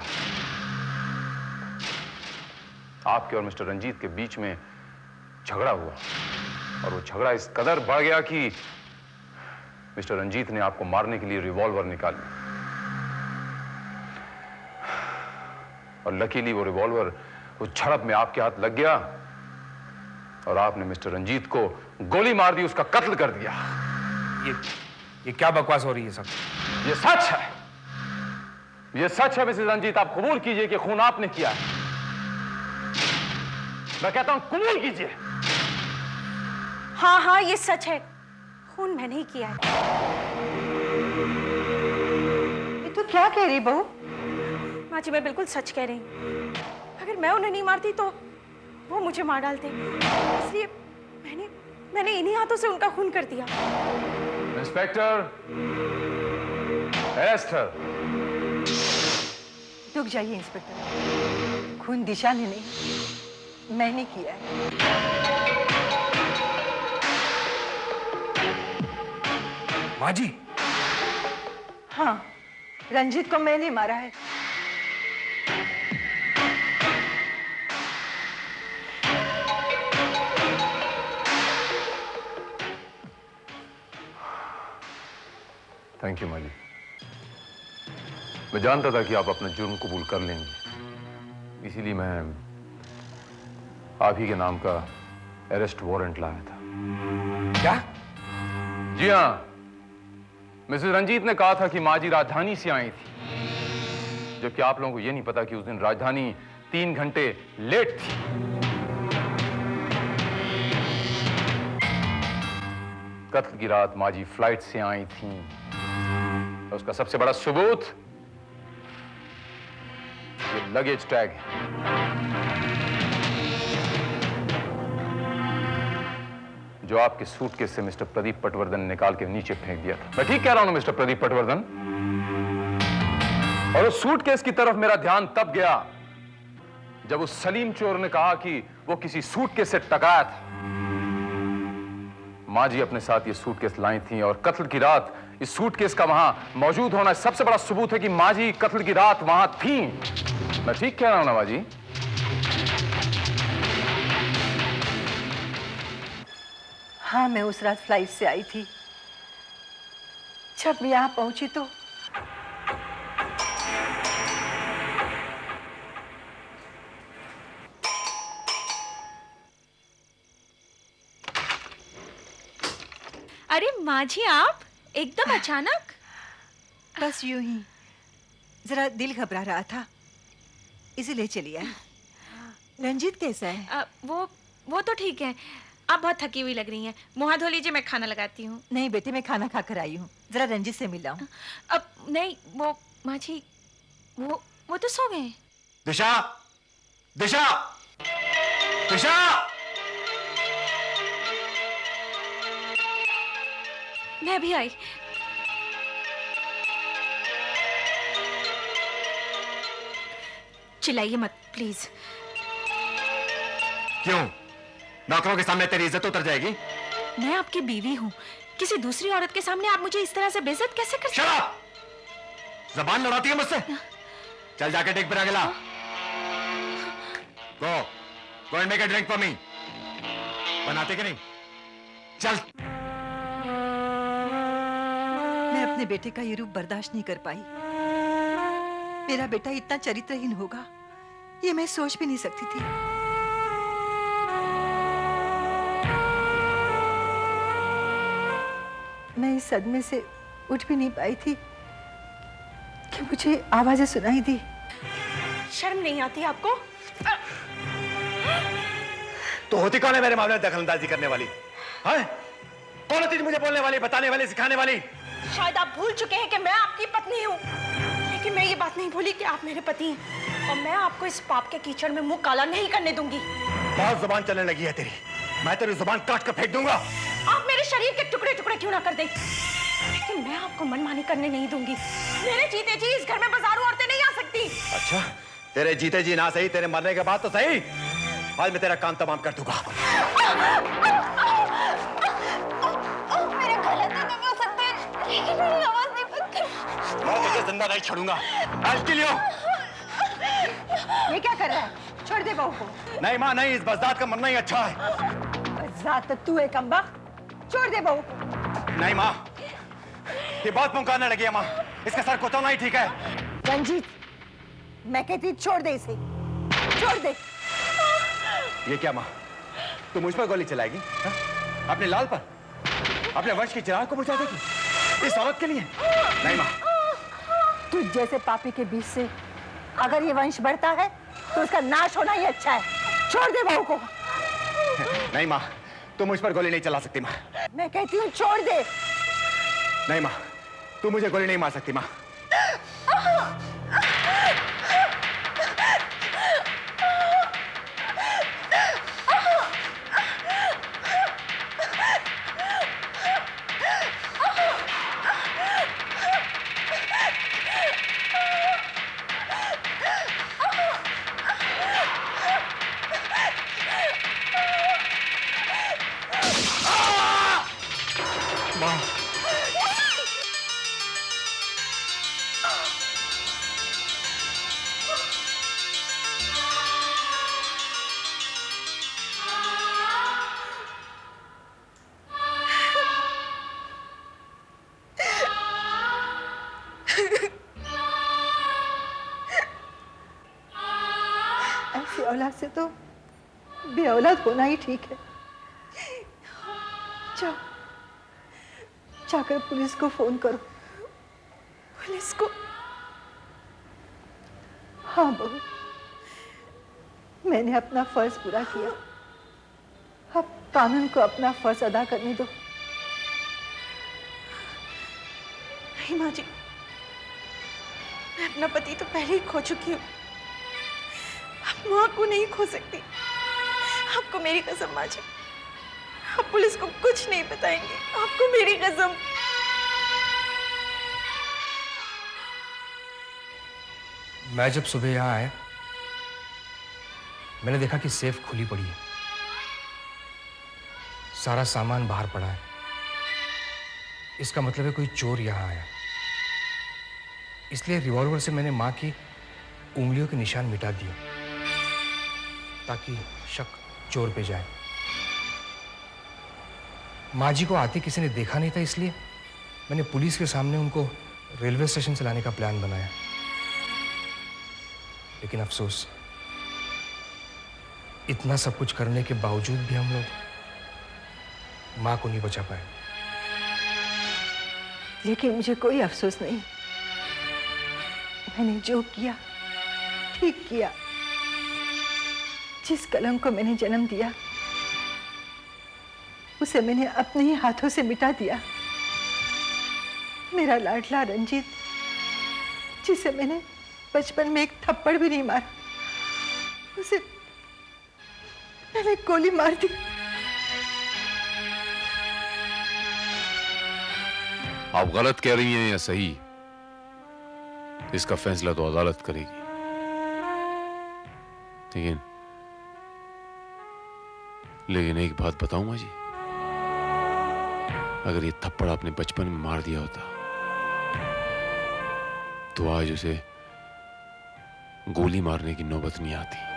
आपके और मिस्टर रंजीत के बीच में झगड़ा हुआ और वो झगड़ा इस कदर बढ़ गया कि मिस्टर रंजीत ने आपको मारने के लिए रिवॉल्वर निकाल लिया। और लकीली वो रिवॉल्वर उस झड़प में आपके हाथ लग गया और आपने मिस्टर रंजीत को गोली मार दी, उसका कत्ल कर दिया। ये क्या बकवास हो रही है सब? ये सच है, ये सच है मिसेस रंजीत। आप कबूल कीजिए कि खून आपने किया है। मैं कहता हूं कबूल कीजिए। हाँ हाँ, ये सच है, खून मैंने ही किया है। ये तो क्या कह रही बहू? माँ जी, मैं बिल्कुल सच कह रही हूँ। अगर मैं उन्हें नहीं मारती तो वो मुझे मार डालते, इसलिए मैंने इन्हीं हाथों से उनका खून कर दिया। इंस्पेक्टर, एस्टर। रुक जाइए इंस्पेक्टर, खून दिशा ने नहीं, मैंने किया है। माँ जी? हाँ, रंजीत को मैंने मारा है। थैंक यू माली। मैं जानता था कि आप अपना जुर्म कबूल कर लेंगे, इसीलिए मैं आप ही के नाम का अरेस्ट वारंट लाया था। क्या? जी हाँ, मिसेस रंजीत ने कहा था कि माँ जी राजधानी से आई थी, जबकि आप लोगों को यह नहीं पता कि उस दिन राजधानी 3 घंटे लेट थी। कत्ल की रात माँ जी फ्लाइट से आई थी। उसका सबसे बड़ा सबूत ये लगेज टैग है। जो आपके सूटकेस से मिस्टर प्रदीप पटवर्धन ने निकाल के नीचे फेंक दिया था। मैं ठीक कह रहा हूं मिस्टर प्रदीप पटवर्धन? और उस सूटकेस की तरफ मेरा ध्यान तब गया जब उस सलीम चोर ने कहा कि वो किसी सूटकेस से टकराया था। माँ जी अपने साथ ये सूटकेस लाई थी और कत्ल की रात इस सूटकेस का वहां मौजूद होना सबसे बड़ा सबूत है कि माँ जी कत्ल की रात वहां थी। मैं ठीक कह रहा हूं ना माँ जी? हाँ, मैं उस रात फ्लाइट से आई थी। जब मैं यहाँ पहुंची तो अरे माँ जी, आप एकदम अचानक? बस यूं ही जरा दिल घबरा रहा था, इसीलिए चली आई। रंजीत कैसा है? वो तो ठीक है। आप बहुत थकी हुई लग रही हैं। मुँह हाथ धो लीजिए, मैं खाना लगाती हूँ। नहीं बेटे, मैं खाना खाकर आई हूँ, जरा रंजीत से मिला हूँ। अब नहीं, वो माँ जी वो तो सो गए। दिशा, दिशा, दिशा! मैं भी आई। चिल्लाइए मत प्लीज। क्यों? नौकरों के सामने तेरी इज्जत उतर जाएगी? मैं आपकी बीवी हूँ, किसी दूसरी औरत के सामने आप मुझे इस तरह से बेइज्जत कैसे कर सकते? Shut up! ज़बान लड़ाती है मुझसे? चल जाके टेक पर गिला। Go and make a drink for me. बनाते कि नहीं? चल। मैं अपने बेटे का ये रूप बर्दाश्त नहीं कर पाई। मेरा बेटा इतना चरित्रहीन होगा, ये मैं सोच भी नहीं सकती थी। मैं इस सदमे से उठ भी नहीं पाई थी कि मुझे आवाजें सुनाई दी। शर्म नहीं आती आपको? तो होती कौन है मेरे मामले में दखलंदाजी करने वाली? हैं? कौन होती मुझे बोलने वाली, बताने वाली, सिखाने वाली? शायद आप भूल चुके हैं कि मैं आपकी पत्नी हूँ, लेकिन मैं ये बात नहीं भूली कि आप मेरे पति हैं और मैं आपको इस पाप के कीचड़ में मुंह काला नहीं करने दूंगी। बहुत जुबान चलने लगी है तेरी, मैं तेरी जुबान काट कर फेंक दूंगा। आप मेरे शरीर के टुकड़े टुकड़े क्यों ना कर दें, लेकिन मैं आपको मनमानी करने नहीं दूंगी। मेरे जीते जी इस घर में बाजारू औरतें नहीं आ सकती। अच्छा, तेरे जीते जी ना सही, तेरे मरने के बाद तो सही, आज मैं तेरा काम तमाम कर दूंगा। मेरे गले तक नहीं हो सकते, लेकिन मेरी आवाज नहीं बंद कर। मैं तुझे जिंदा नहीं छोड़ूंगा। आज के लिए ये क्या कर रहा है? छोड़ दे बहू को। नहीं माँ नहीं, इस बज़दात का मरना ही अच्छा है। बज़दात तो तू है कम्बा, छोड़ दे बहू को। नहीं माँ, ये बहुत पुकारने लगी है माँ, इसका सर कोतोना ही ठीक है। रंजीत, मैं कहती छोड़ दे इसे, छोड़ दे। ये क्या माँ, तू मुझ पर गोली चलाएगी? हा? अपने लाल पर, अपने वंश की चिराग को बुझा देगी इस औरत के लिए? नहीं माँ। तुझ जैसे पापी के बीच से अगर ये वंश बढ़ता है तो उसका नाश होना ही अच्छा है। छोड़ दे बहू को। नहीं माँ, तू मुझ पर गोली नहीं चला सकती माँ। मैं कहती हूँ छोड़ दे। नहीं माँ, तू मुझे गोली नहीं मार सकती माँ। ऐसी औलाद से तो बेऔलाद होना ही ठीक है। जाओ, जाकर पुलिस को फोन करो। पुलिस को? हाँ बहू, मैंने अपना फर्ज पूरा किया, अब कानून को अपना फर्ज अदा करने दो। नहीं माँ जी, मैं अपना पति तो पहले ही खो चुकी हूँ, अब माँ को नहीं खो सकती। आपको मेरी कसम माँ जी, आप पुलिस को कुछ नहीं बताएंगे, आपको मेरी कसम। मैं जब सुबह यहाँ आया, मैंने देखा कि सेफ खुली पड़ी है, सारा सामान बाहर पड़ा है। इसका मतलब है कोई चोर यहाँ आया। इसलिए रिवॉल्वर से मैंने माँ की उंगलियों के निशान मिटा दिए ताकि शक चोर पे जाए। माँ जी को आते किसी ने देखा नहीं था, इसलिए मैंने पुलिस के सामने उनको रेलवे स्टेशन से लाने का प्लान बनाया। लेकिन अफसोस, इतना सब कुछ करने के बावजूद भी हम लोग माँ को नहीं बचा पाए। लेकिन मुझे कोई अफसोस नहीं, मैंने जो किया ठीक किया। जिस कलंक को मैंने जन्म दिया उसे मैंने अपने ही हाथों से मिटा दिया। मेरा लाडला रंजीत, जिसे मैंने बचपन में एक थप्पड़ भी नहीं मारा, उसे मैंने गोली मार दी। आप गलत कह रही हैं या सही, इसका फैसला तो अदालत करेगी। लेकिन एक बात बताऊं माँ जी, अगर ये थप्पड़ आपने बचपन में मार दिया होता तो आज उसे गोली मारने की नौबत नहीं आती।